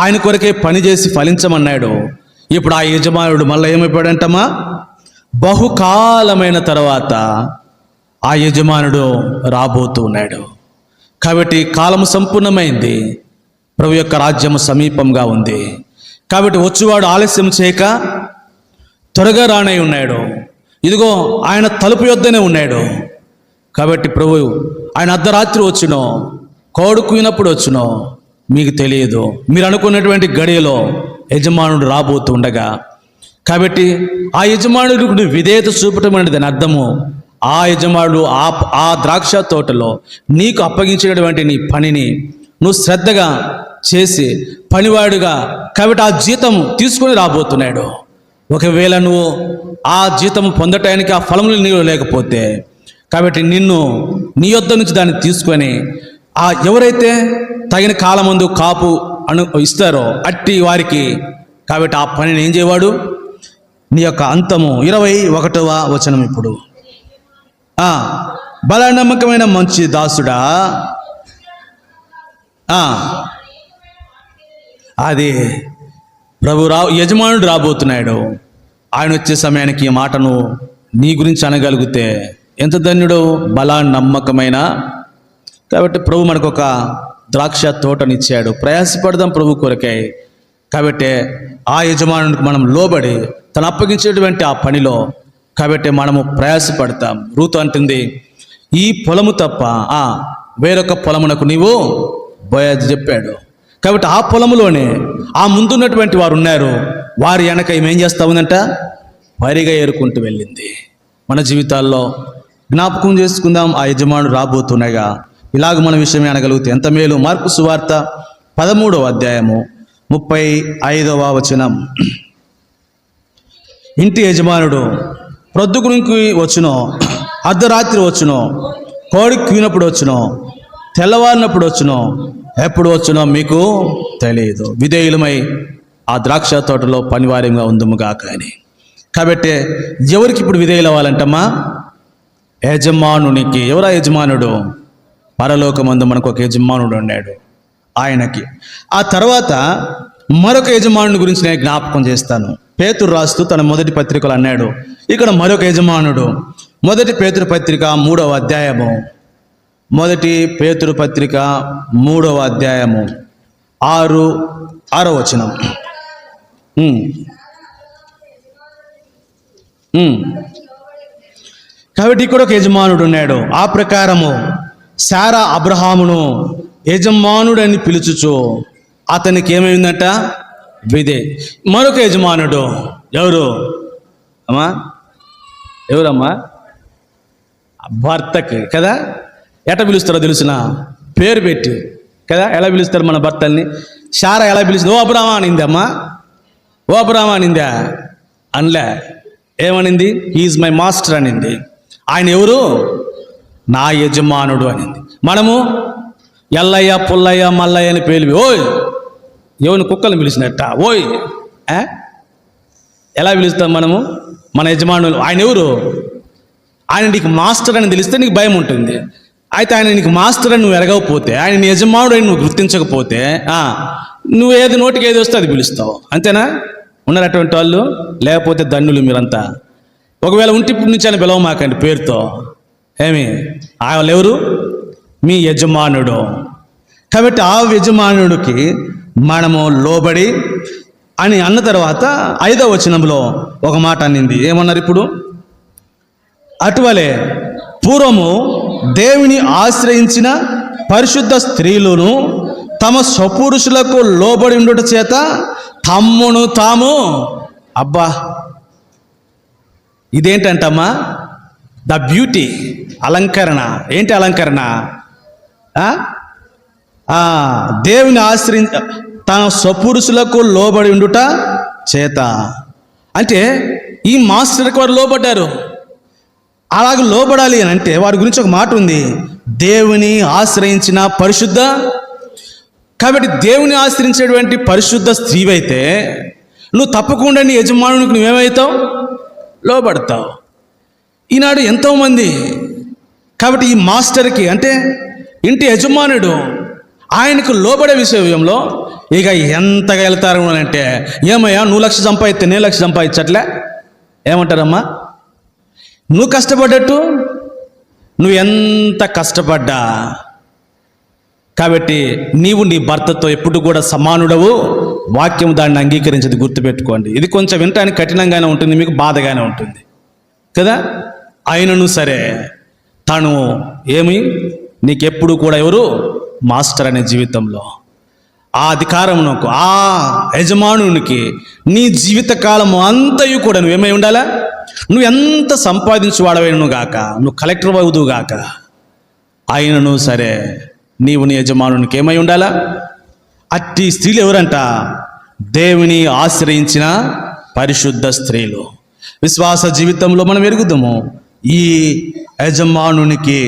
ఆయన కొరకే పని చేసి ఫలించమన్నాడు. ఇప్పుడు ఆ యజమానుడు మళ్ళీ ఏమైపోయాడంటమ్మా, బహుకాలమైన తర్వాత ఆ యజమానుడు రాబోతూ ఉన్నాడు. కాబట్టి కాలము సంపూర్ణమైంది, ప్రభు యొక్క రాజ్యము సమీపంగా ఉంది. కాబట్టి వచ్చేవాడు ఆలస్యం చేయక త్వరగా రానై ఉన్నాడు. ఇదిగో ఆయన తలుపు యొద్దనే ఉన్నాడు. కాబట్టి ప్రభు ఆయన అర్ధరాత్రి వచ్చునో కోడి కూయినప్పుడు వచ్చునో మీకు తెలియదు. మీరు అనుకున్నటువంటి గడియలో యజమానుడు రాబోతుండగా, కాబట్టి ఆ యజమానుడికి విధేయత చూపటం అనేది దాని అర్థము, ఆ యజమానుడు ఆ ద్రాక్ష తోటలో నీకు అప్పగించినటువంటి నీ పనిని నువ్వు శ్రద్ధగా చేసి పనివాడుగా, కాబట్టి ఆ జీతం తీసుకొని రాబోతున్నాడు. ఒకవేళ నువ్వు ఆ జీతం పొందటానికి ఆ ఫలములు నీవు లేకపోతే, కాబట్టి నిన్ను నీ యొద్ద నుంచి దాన్ని తీసుకొని ఆ ఎవరైతే తగిన కాలమందు కాపు ఇస్తారో అట్టి వారికి, కాబట్టి ఆ పనిని ఏం చేయవాడు, నీ యొక్క అంతము. 21వ వచనం ఇప్పుడు, బలనమ్మకమైన మంచి దాసుడా, అది యజమానుడు రాబోతున్నాడు. ఆయన వచ్చే సమయానికి ఈ మాటను నీ గురించి అనగలిగితే ఎంత ధన్యుడు. నమ్మకమైన. కాబట్టి ప్రభు మనకు ఒక ద్రాక్ష తోటనిచ్చాడు, ప్రయాసపడదాం ప్రభు కొరకై. కాబట్టి ఆ యజమానునికి మనం లోబడి తను అప్పగించేటువంటి ఆ పనిలో కాబట్టి మనము ప్రయాసపడతాం. రూతు అంటుంది, ఈ పొలము తప్ప వేరొక పొలమునకు నీవు బోయజు చెప్పాడు. కాబట్టి ఆ పొలములోనే ఆ ముందున్నటువంటి వారు ఉన్నారు, వారి వెనక ఏం చేస్తా ఉందంట, పరిగా ఏరుకుంటూ వెళ్ళింది. మన జీవితాల్లో జ్ఞాపకం చేసుకుందాం, ఆ యజమానుడు రాబోతున్నాగా ఇలాగ మన విషయమే అనగలిగితే ఎంత మేలు. మార్కు సువార్త 13వ అధ్యాయము 35వ వచనం, ఇంటి యజమానుడు ప్రొద్దుగురికి వచ్చునో, అర్ధరాత్రి వచ్చునో, కోడి కూయినప్పుడు వచ్చునో, తెల్లవారినప్పుడు వచ్చునో, ఎప్పుడు వచ్చునో మీకు తెలియదు. విధేయులమై ఆ ద్రాక్ష తోటలో పనివార్యంగా ఉందుముగా కానీ. కాబట్టి ఎవరికి ఇప్పుడు విధేయులు అవ్వాలంటమ్మా, యజమానునికి. ఎవరా యజమానుడు? పరలోకమందు మనకు ఒక యజమానుడు ఉన్నాడు, ఆయనకి. ఆ తర్వాత మరొక యజమానుని గురించి నేను జ్ఞాపకం చేస్తాను. పేతురు రాస్తూ తన మొదటి పత్రికలు అన్నాడు, ఇక్కడ మరొక యజమానుడు. మొదటి పేతురు పత్రిక 3వ అధ్యాయము, మొదటి పేతురు పత్రిక 3వ అధ్యాయము 6వ వచనం. కాబట్టి ఇక్కడ ఒక యజమానుడు ఉన్నాడు. ఆ ప్రకారము శారా అబ్రహామును యజమానుడని పిలుచుచు అతనికి ఏమైందంట, విధే. మరొక యజమానుడు ఎవరు అమ్మా, ఎవరమ్మా? భర్తకి కదా. ఎట పిలుస్తారో తెలుసిన, పేరు పెట్టి కదా. ఎలా పిలుస్తారు మన భర్తల్ని? శారా ఎలా పిలుస్తుంది? ఓ అబ్రామా అనింది అమ్మా, ఓ అబ్రామా అనిందా? అనలే. ఏమనింది? హీఈస్ మై మాస్టర్ అనింది. ఆయన ఎవరు? నా యజమానుడు అనింది. మనము ఎల్లయ్య, పుల్లయ్య, మల్లయ్య అని పేలివి. ఓయ్ ఎవరిని కుక్కలను పిలిచినట్ట, ఓయ్ ఎలా పిలుస్తాం మనము మన యజమానులు? ఆయన ఎవరు? ఆయన నీకు మాస్టర్ అని తెలిస్తే నీకు భయం ఉంటుంది. అయితే ఆయన నీకు మాస్టర్ అని నువ్వు ఎరగకపోతే, ఆయన నీ యజమానుడు అని నువ్వు గుర్తించకపోతే నువ్వు ఏది నోటికి ఏది వస్తే అది పిలుస్తావు. అంతేనా? ఉన్నారు అటువంటి వాళ్ళు? లేకపోతే ధన్యులు మీరంతా. ఒకవేళ ఉంటిప్పటి నుంచి అని పిలవమాకండి పేరుతో. ఏమి? వాళ్ళు ఎవరు? మీ యజమానుడు. కాబట్టి ఆ యజమానుడికి మనము లోబడి అని అన్న తర్వాత 5వ వచనంలో ఒక మాట అనింది. ఏమన్నారు ఇప్పుడు? అటువలే పూర్వము దేవుని ఆశ్రయించిన పరిశుద్ధ స్త్రీలను తమ స్వపురుషులకు లోబడి ఉండుట చేత తమ్మును తాము, అబ్బా ఇదేంటంటమ్మా, ద బ్యూటీ, అలంకరణ. ఏంటి అలంకరణ? దేవుని తన స్వపురుషులకు లోబడి ఉండుట చేత. అంటే ఈ మాస్టర్కి వారు లోబడ్డారు. అలాగ లోబడాలి అని అంటే వారి గురించి ఒక మాట ఉంది, దేవుని ఆశ్రయించిన పరిశుద్ధ. కాబట్టి దేవుని ఆశ్రయించేటువంటి పరిశుద్ధ స్త్రీవైతే నువ్వు తప్పకుండా నీ యజమానునికి నువ్వేమవుతావు? లోబడతావు. ఈనాడు ఎంతోమంది కాబట్టి ఈ మాస్టర్కి అంటే ఇంటి యజమానుడు ఆయనకు లోబడే విషయంలో ఇక ఎంతగా వెళ్తారు అంటే, ఏమయ్యా నువ్వు 1,00,000 సంపాదిస్తే నేను 1,00,000 సంపాదించట్లే ఏమంటారమ్మా? నువ్వు కష్టపడ్డట్టు నువ్వు ఎంత కష్టపడ్డా, కాబట్టి నీవు నీ భర్తతో ఎప్పుడు కూడా సమానుడవు. వాక్యం దాన్ని అంగీకరించేది గుర్తుపెట్టుకోండి. ఇది కొంచెం వినటానికి కఠినంగానే ఉంటుంది, మీకు బాధగానే ఉంటుంది కదా. అయినను సరే తను ఏమి నీకెప్పుడు కూడా ఎవరు మాస్టర్ అనే జీవితంలో ఆ అధికారమునకు, ఆ యజమానునికి నీ జీవితకాలం అంతయు కూడా నువ్వేమై ఉండాలా? నువ్వు ఎంత సంపాదించువాడవైనను గాక, నువ్వు కలెక్టర్ అవుదువు గాక, అయినను సరే నీవు నీ యజమానునికి ఏమై ఉండాలా? అట్టి స్త్రీలు ఎవరంట? దేవుని ఆశ్రయించిన పరిశుద్ధ స్త్రీలు. విశ్వాస జీవితంలో మనం ఎరుగుదాము ఈ యజమానునికి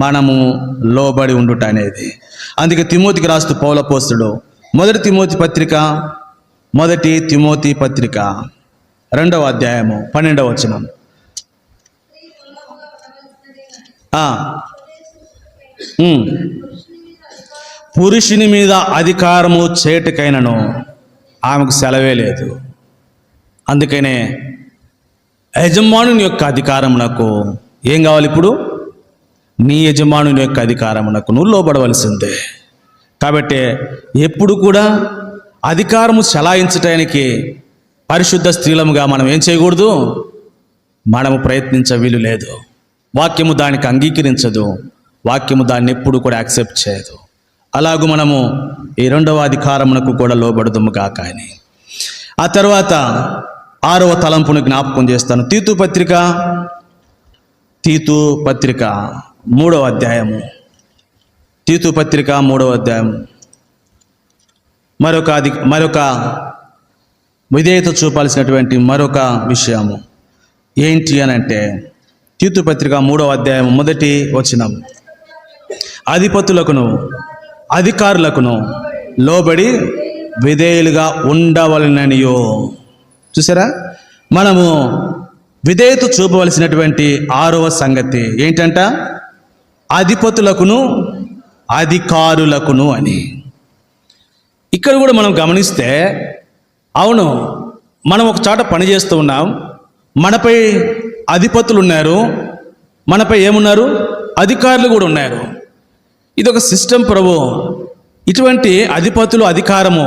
మనము లోబడి ఉండుట అనేది. అందుకే తిమోతికి రాస్తూ పౌలు అపోస్తలుడు మొదటి తిమోతి పత్రిక 2వ అధ్యాయము 12వ వచనం. పురుషుని మీద అధికారము చేటుకైనను ఆమెకు సెలవే లేదు. అందుకనే యజమానుని యొక్క అధికారమునకు ఏం కావాలి? ఇప్పుడు నీ యజమానుని యొక్క అధికారమునకు నువ్వు లోబడవలసిందే. కాబట్టి ఎప్పుడు కూడా అధికారము చలాయించటానికి పరిశుద్ధ స్త్రీలముగా మనం ఏం చేయకూడదు? మనము ప్రయత్నించే వీలు లేదు. వాక్యము దానికి అంగీకరించదు, వాక్యము దాన్ని ఎప్పుడు కూడా యాక్సెప్ట్ చేయదు. అలాగూ మనము ఈ 2వ అధికారమునకు కూడా లోబడదుము కాక అని. ఆ తర్వాత 6వ తలంపును జ్ఞాపకం చేస్తాను. తీతు పత్రిక 3వ అధ్యాయము. తీతు పత్రిక 3వ అధ్యాయం. మరొక విధేయత చూపాల్సినటువంటి మరొక విషయము ఏంటి అని అంటే, తీతు పత్రిక 3వ అధ్యాయం 1వ వచనం. అధిపతులకును అధికారులకును లోబడి విధేయులుగా ఉండవలననియో. చూసారా, మనము విధేయత చూపవలసినటువంటి 6వ సంగతి ఏంటంట? అధిపతులకును అధికారులకును అని. ఇక్కడ కూడా మనం గమనిస్తే, అవును మనం ఒక చోట పని చేస్తూ ఉన్నాం, మనపై అధిపతులు ఉన్నారు, మనపై ఏమున్నారు? అధికారులు కూడా ఉన్నారు. ఇది ఒక సిస్టమ్ ప్రభు. ఇటువంటి అధిపతులు అధికారము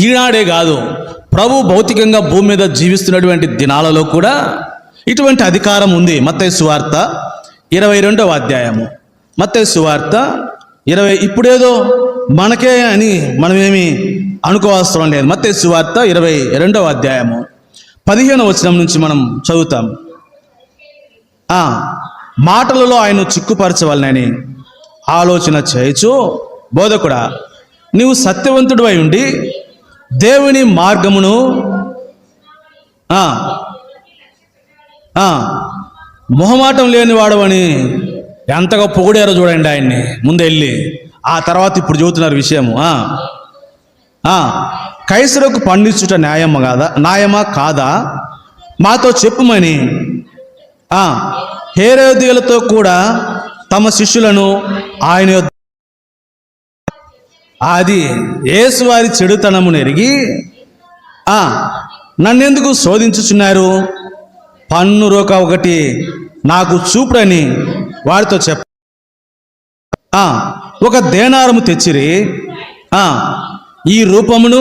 ఈనాడే కాదు, ప్రభు భౌతికంగా భూమి మీద జీవిస్తున్నటువంటి దినాలలో కూడా ఇటువంటి అధికారం ఉంది. మత్తయి సువార్త 22వ అధ్యాయము. మత్తయి సువార్త 20. ఇప్పుడేదో మనకే అని మనమేమి అనుకోవాల్సిన లేదు. మత్తయి సువార్త 22వ అధ్యాయము 15వ వచనం నుంచి మనం చదువుతాం. మాటలలో ఆయన చిక్కుపరచవలనని ఆలోచన చేయొచ్చు, బోధకుడా నీవు సత్యవంతుడు అయి ఉండి దేవుని మార్గమును మొహమాటం లేని వాడవని ఎంతగా పొగిడారో చూడండి ఆయన్ని ముందెళ్ళి. ఆ తర్వాత ఇప్పుడు చెబుతున్నారు విషయము. కైసరుకు పండించుట న్యాయమా కాదా మాతో చెప్పుమని హేరోదియులతో కూడా తమ శిష్యులను ఆయన అది యేసువారి చెడుతనమును ఎరిగి నన్నెందుకు శోధించుచున్నారు? పన్ను రోక ఒకటి నాకు చూపురని వారితో చెప్ప ఒక దేనారము తెచ్చిరి. ఈ రూపమును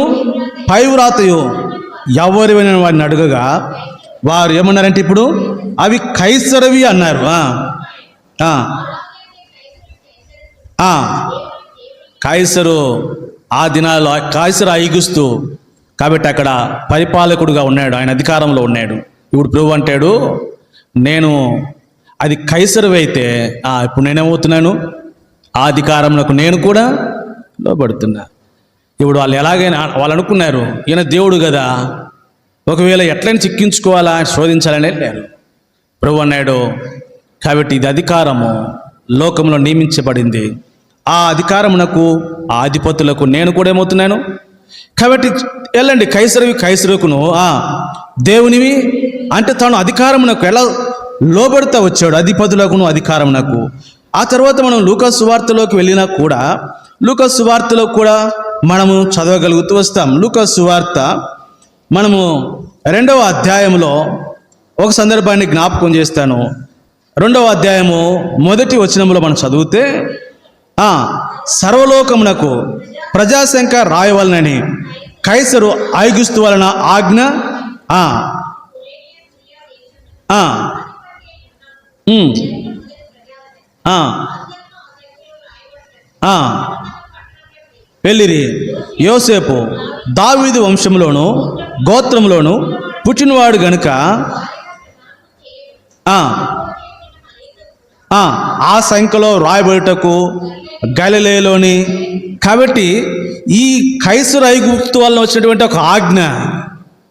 పైవ్రాతయు ఎవరివైన వారిని అడుగగా వారు ఏమన్నారంటే, ఇప్పుడు అవి కైసరవి అన్నారు. కైసరు ఆ దినాల్లో కైసరు ఐగుస్తు కాబట్టి అక్కడ పరిపాలకుడుగా ఉన్నాడు, ఆయన అధికారంలో ఉన్నాడు. ఇప్పుడు ప్రభు అంటాడు, నేను అది కైసరు అయితే ఇప్పుడు నేనేమవుతున్నాను? ఆ అధికారంలో నేను కూడా లోబడుతున్నా. ఇప్పుడు వాళ్ళు ఎలాగైనా వాళ్ళు అనుకున్నారు, ఈయన దేవుడు కదా, ఒకవేళ ఎట్లయినా చిక్కించుకోవాలా, శోధించాలని వెళ్ళారు. ప్రభు అన్నాడు, కాబట్టి ఇది అధికారము లోకంలో నియమించబడింది. ఆ అధికారమునకు ఆ అధిపతులకు నేను కూడా ఏమవుతున్నాను? కాబట్టి వెళ్ళండి, కైసరుకును దేవునివి అంటే తాను అధికారమునకు ఎలా లోబడుతూ వచ్చాడు, అధిపతులకును అధికారమునకు. ఆ తర్వాత మనం లూకా సువార్తలోకి వెళ్ళినా కూడా లూకా సువార్తలో కూడా మనము చదవగలుగుతూ వస్తాం. లూకా సువార్త మనము 2వ అధ్యాయంలో ఒక సందర్భాన్ని జ్ఞాపకం చేస్తాను. 2వ అధ్యాయము 1వ వచనంలో మనం చదివితే, సర్వలోకమునకు ప్రజాసంఖ్య రాయవలనని కైసరు ఐగుస్తు వలన ఆజ్ఞ వెళ్ళిరి. యోసేపు దావీదు వంశంలోను గోత్రంలోను పుట్టినవాడు గనుక ఆ సంఖ్యలో రాయబడుటకు గలిలయలోని. కాబట్టి ఈ కైసరు ఐగుప్తు వలన వచ్చినటువంటి ఒక ఆజ్ఞ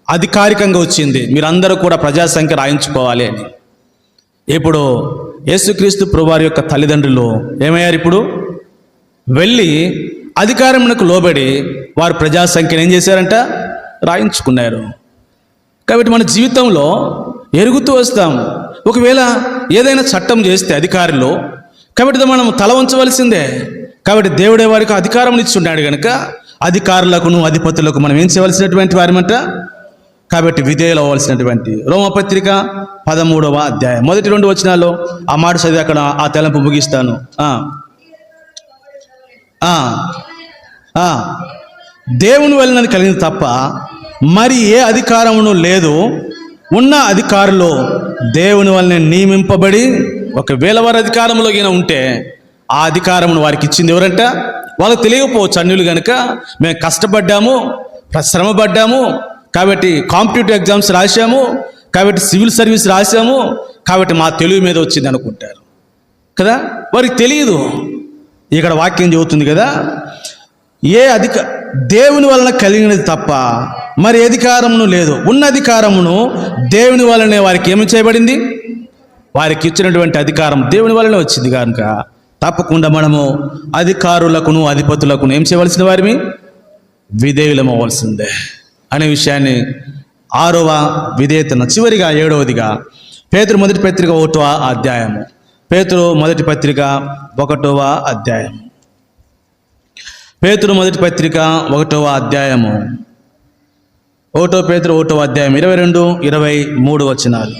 అధికారికంగా వచ్చింది, మీరందరూ కూడా ప్రజాసంఖ్య రాయించుకోవాలి అని. ఇప్పుడు యేసుక్రీస్తు ప్రభువారి యొక్క తల్లిదండ్రులు ఏమయ్యారు? ఇప్పుడు వెళ్ళి అధికారమునకు లోబడి వారు ప్రజాసంఖ్యను ఏం చేశారంట? రాయించుకున్నారు. కాబట్టి మన జీవితంలో ఎరుగుతూ వస్తాం. ఒకవేళ ఏదైనా చట్టం చేస్తే అధికారులు, కాబట్టి మనం తల వంచవలసిందే. కాబట్టి దేవుడే వారికి అధికారం ఇచ్చున్నాడు కనుక అధికారులకును అధిపతులకు మనం ఏం చేయవలసినటువంటి వారిమంట? కాబట్టి విధేయులు అవ్వాల్సినటువంటి. రోమపత్రిక 13వ అధ్యాయం మొదటి 2 వచనాల్లో ఆ మాట చదివి అక్కడ ఆ తలంపు ముగిస్తాను. దేవుని వలన కలిగింది తప్ప మరి ఏ అధికారమును లేదు. ఉన్న అధికారులు దేవుని వలన నియమింపబడి, ఒకవేళ వారి అధికారంలో ఈయన ఉంటే ఆ అధికారమును వారికి ఇచ్చింది ఎవరంట? వాళ్ళకి తెలియకపోవచ్చు. అన్యులు కనుక మేము కష్టపడ్డాము, శ్రమపడ్డాము, కాబట్టి కాంపిటేటివ్ ఎగ్జామ్స్ రాశాము, కాబట్టి సివిల్ సర్వీస్ రాశాము, కాబట్టి మా తెలివి మీద వచ్చింది అనుకుంటారు కదా. వారికి తెలియదు. ఇక్కడ వాక్యం చెబుతుంది కదా, దేవుని వలన కలిగినది తప్ప మరి అధికారమును లేదు. ఉన్న అధికారమును దేవుని వలనే వారికి ఏమి చేయబడింది? వారికి ఇచ్చినటువంటి అధికారం దేవుని వలనే వచ్చింది కనుక తప్పకుండా మనము అధికారులకును అధిపతులకును ఏం చేయవలసిన వారిని? విధేయులం అవ్వాల్సిందే అనే విషయాన్ని 6వ విధేయతను. చివరిగా 7వదిగా పేతురు మొదటి పత్రిక 1వ అధ్యాయము. పేతురు మొదటి పత్రిక 1వ అధ్యాయం. పేతురు మొదటి పత్రిక 1వ అధ్యాయము. 1 పేతురు 1వ అధ్యాయం 22, 23 వచనాలు.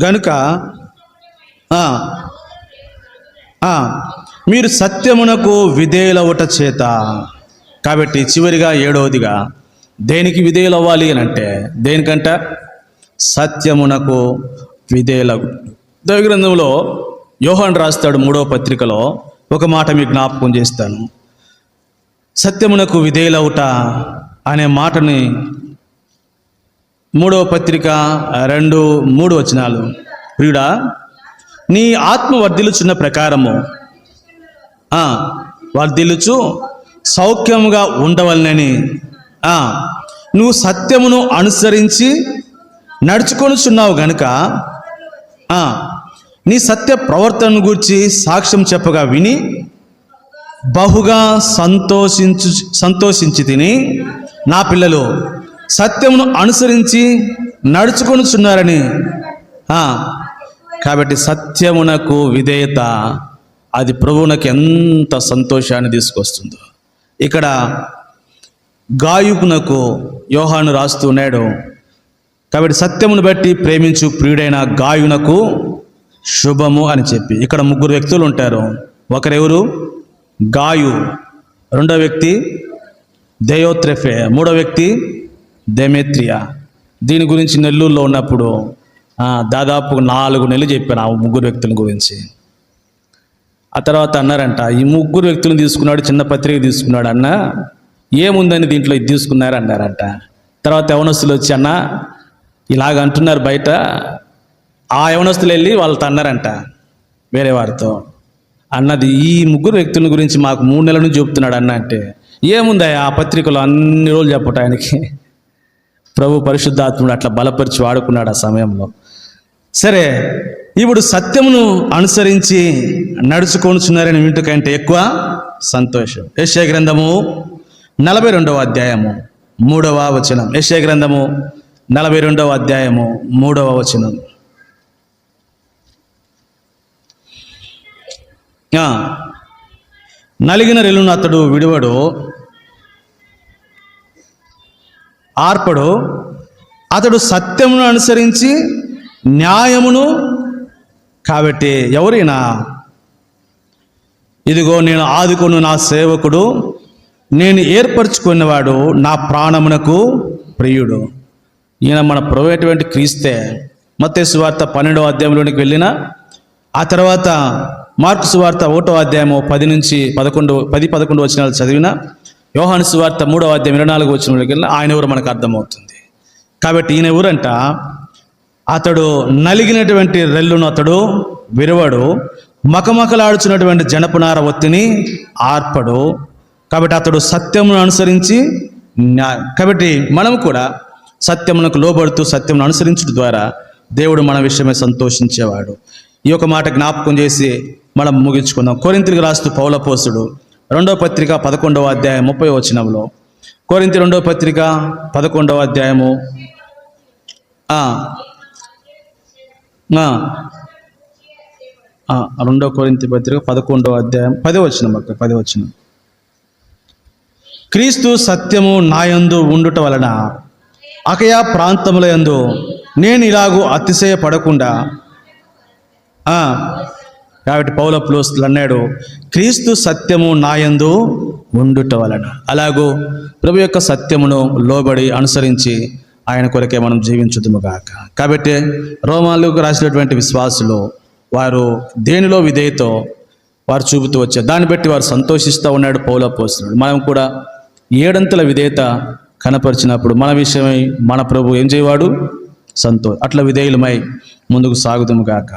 గనుక మీరు సత్యమునకు విధేయులవుట చేత. కాబట్టి చివరిగా 7వదిగా దేనికి విధేయులు అవ్వాలి అని అంటే, దేనికంట? సత్యమునకు విధేయులగు. దైవ గ్రంథంలో యోహాను రాస్తాడు 3వ పత్రికలో ఒక మాట మీకు జ్ఞాపకం చేస్తాను. సత్యమునకు విధేయులవుట అనే మాటని 3వ పత్రిక 2, 3 వచనాలు. ప్రియుడా, నీ ఆత్మ వర్ధిల్లుచున్న ప్రకారము వర్ధిల్లుచు సౌఖ్యముగా ఉండవలనని నువ్వు సత్యమును అనుసరించి నడుచుకొనుచున్నావు గనుక నీ సత్య ప్రవర్తనను గూర్చి సాక్ష్యం చెప్పగా విని బహుగా సంతోషించి తిని, నా పిల్లలు సత్యమును అనుసరించి నడుచుకొనుచున్నారని. కాబట్టి సత్యమునకు విధేయత అది ప్రభువునకు ఎంత సంతోషాన్ని తీసుకొస్తుందో. ఇక్కడ గాయకునకు యోహాను రాస్తున్నాడు. కాబట్టి సత్యమును బట్టి ప్రేమించు ప్రియుడైన గాయునకు శుభము అని చెప్పి ఇక్కడ 3 వ్యక్తులు ఉంటారు. ఒకరెవరు? గాయు. 2వ వ్యక్తి దెయోత్రెఫే. 3వ వ్యక్తి దెమెత్రియా. దీని గురించి నెల్లూరులో ఉన్నప్పుడు దాదాపు 4 నెలలు చెప్పాను ఆ 3 వ్యక్తుల గురించి. ఆ తర్వాత అన్నారంట, ఈ 3 వ్యక్తులను తీసుకున్నాడు, చిన్న పత్రిక తీసుకున్నాడు అన్న, ఏముందని దీంట్లో ఇది తీసుకున్నారు అన్నారంట. తర్వాత యవనస్తులు వచ్చి, అన్న ఇలాగ అంటున్నారు బయట. ఆ యవనస్తులు వెళ్ళి వాళ్ళతో అన్నారంట వేరే వారితో, అన్నది ఈ 3 వ్యక్తుల గురించి మాకు 3 నెలల నుంచి చెప్తున్నాడు అన్న. అంటే ఏముందా ఆ పత్రికలో అన్ని రోజులు చెప్పట ఆయనకి ప్రభు పరిశుద్ధాత్ముడు అట్లా బలపరిచి వాడుకున్నాడు ఆ సమయంలో. సరే, ఇప్పుడు సత్యమును అనుసరించి నడుచుకొనుచున్నారని వింటుకంటే ఎక్కువ సంతోషం. యెషయా గ్రంథము 42వ అధ్యాయము 3వ వచనం. యెషయా గ్రంథము 42వ అధ్యాయము 3వ వచనం. నలిగిన రెల్లును అతడు విడువడు, ఆర్పడు. అతడు సత్యమును అనుసరించి న్యాయమును కాబట్టి ఎవరైనా, ఇదిగో నేను ఆదుకొను నా సేవకుడు, నేను ఏర్పరచుకున్నవాడు, నా ప్రాణమునకు ప్రియుడు. ఈయన మన ప్రభువైనటువంటి క్రీస్తే. మత్తయి సువార్త 12వ అధ్యాయంలోనికి వెళ్ళిన ఆ తర్వాత మార్కు సువార్త 1వ అధ్యాయము 10-11 వచనాలు చదివిన, యోహాను సువార్త 3వ అధ్యాయం 24 వచనంలోకి వెళ్ళిన ఆయన ఎవరు మనకు అర్థమవుతుంది. కాబట్టి ఈయన ఎవరంట, అతడు నలిగినటువంటి రెల్లును అతడు విరవడు, మకమకలాడుచున్నటువంటి జనపనార ఒత్తిని ఆర్పడు. కాబట్టి అతడు సత్యమును అనుసరించి కాబట్టి మనం కూడా సత్యమునకు లోబడుతూ సత్యమును అనుసరించడం ద్వారా దేవుడు మన విషయమే సంతోషించేవాడు. ఈ యొక్క మాట జ్ఞాపకం చేసి మనం ముగించుకుందాం. కొరింథీయులకు రాస్తూ పౌలు అపోస్తలుడు 2వ పత్రిక 11వ అధ్యాయం 30వ వచనంలో, కొరింథీ 2వ పత్రిక 11వ అధ్యాయము 2 కొరింథీ పత్రిక 11వ అధ్యాయం 10వ వచనం. 10వ వచనం, క్రీస్తు సత్యము నాయందు ఉండుట వలన అకయా ప్రాంతముల యందు నేను ఇలాగూ అతిశయపడకుండా. కాబట్టి పౌలు అపోస్తలుడు అన్నాడు, క్రీస్తు సత్యము నాయందు ఉండుట వలన. అలాగూ ప్రభు యొక్క సత్యమును లోబడి అనుసరించి ఆయన కొరకే మనం జీవించుదుముగాక. కాబట్టి రోమాలకు రాసినటువంటి విశ్వాసులు వారు దేనిలో విధేయతో వారు చూపుతూ వచ్చారు, దాన్ని బట్టి వారు సంతోషిస్తూ ఉన్నాడు పౌలు అపోస్తలుడు. మనం కూడా 7 విధేయత కనపరిచినప్పుడు మన విషయమై మన ప్రభు ఏం చేయవాడు, అట్లా విధేయులమై ముందుకు సాగుదుముగాక.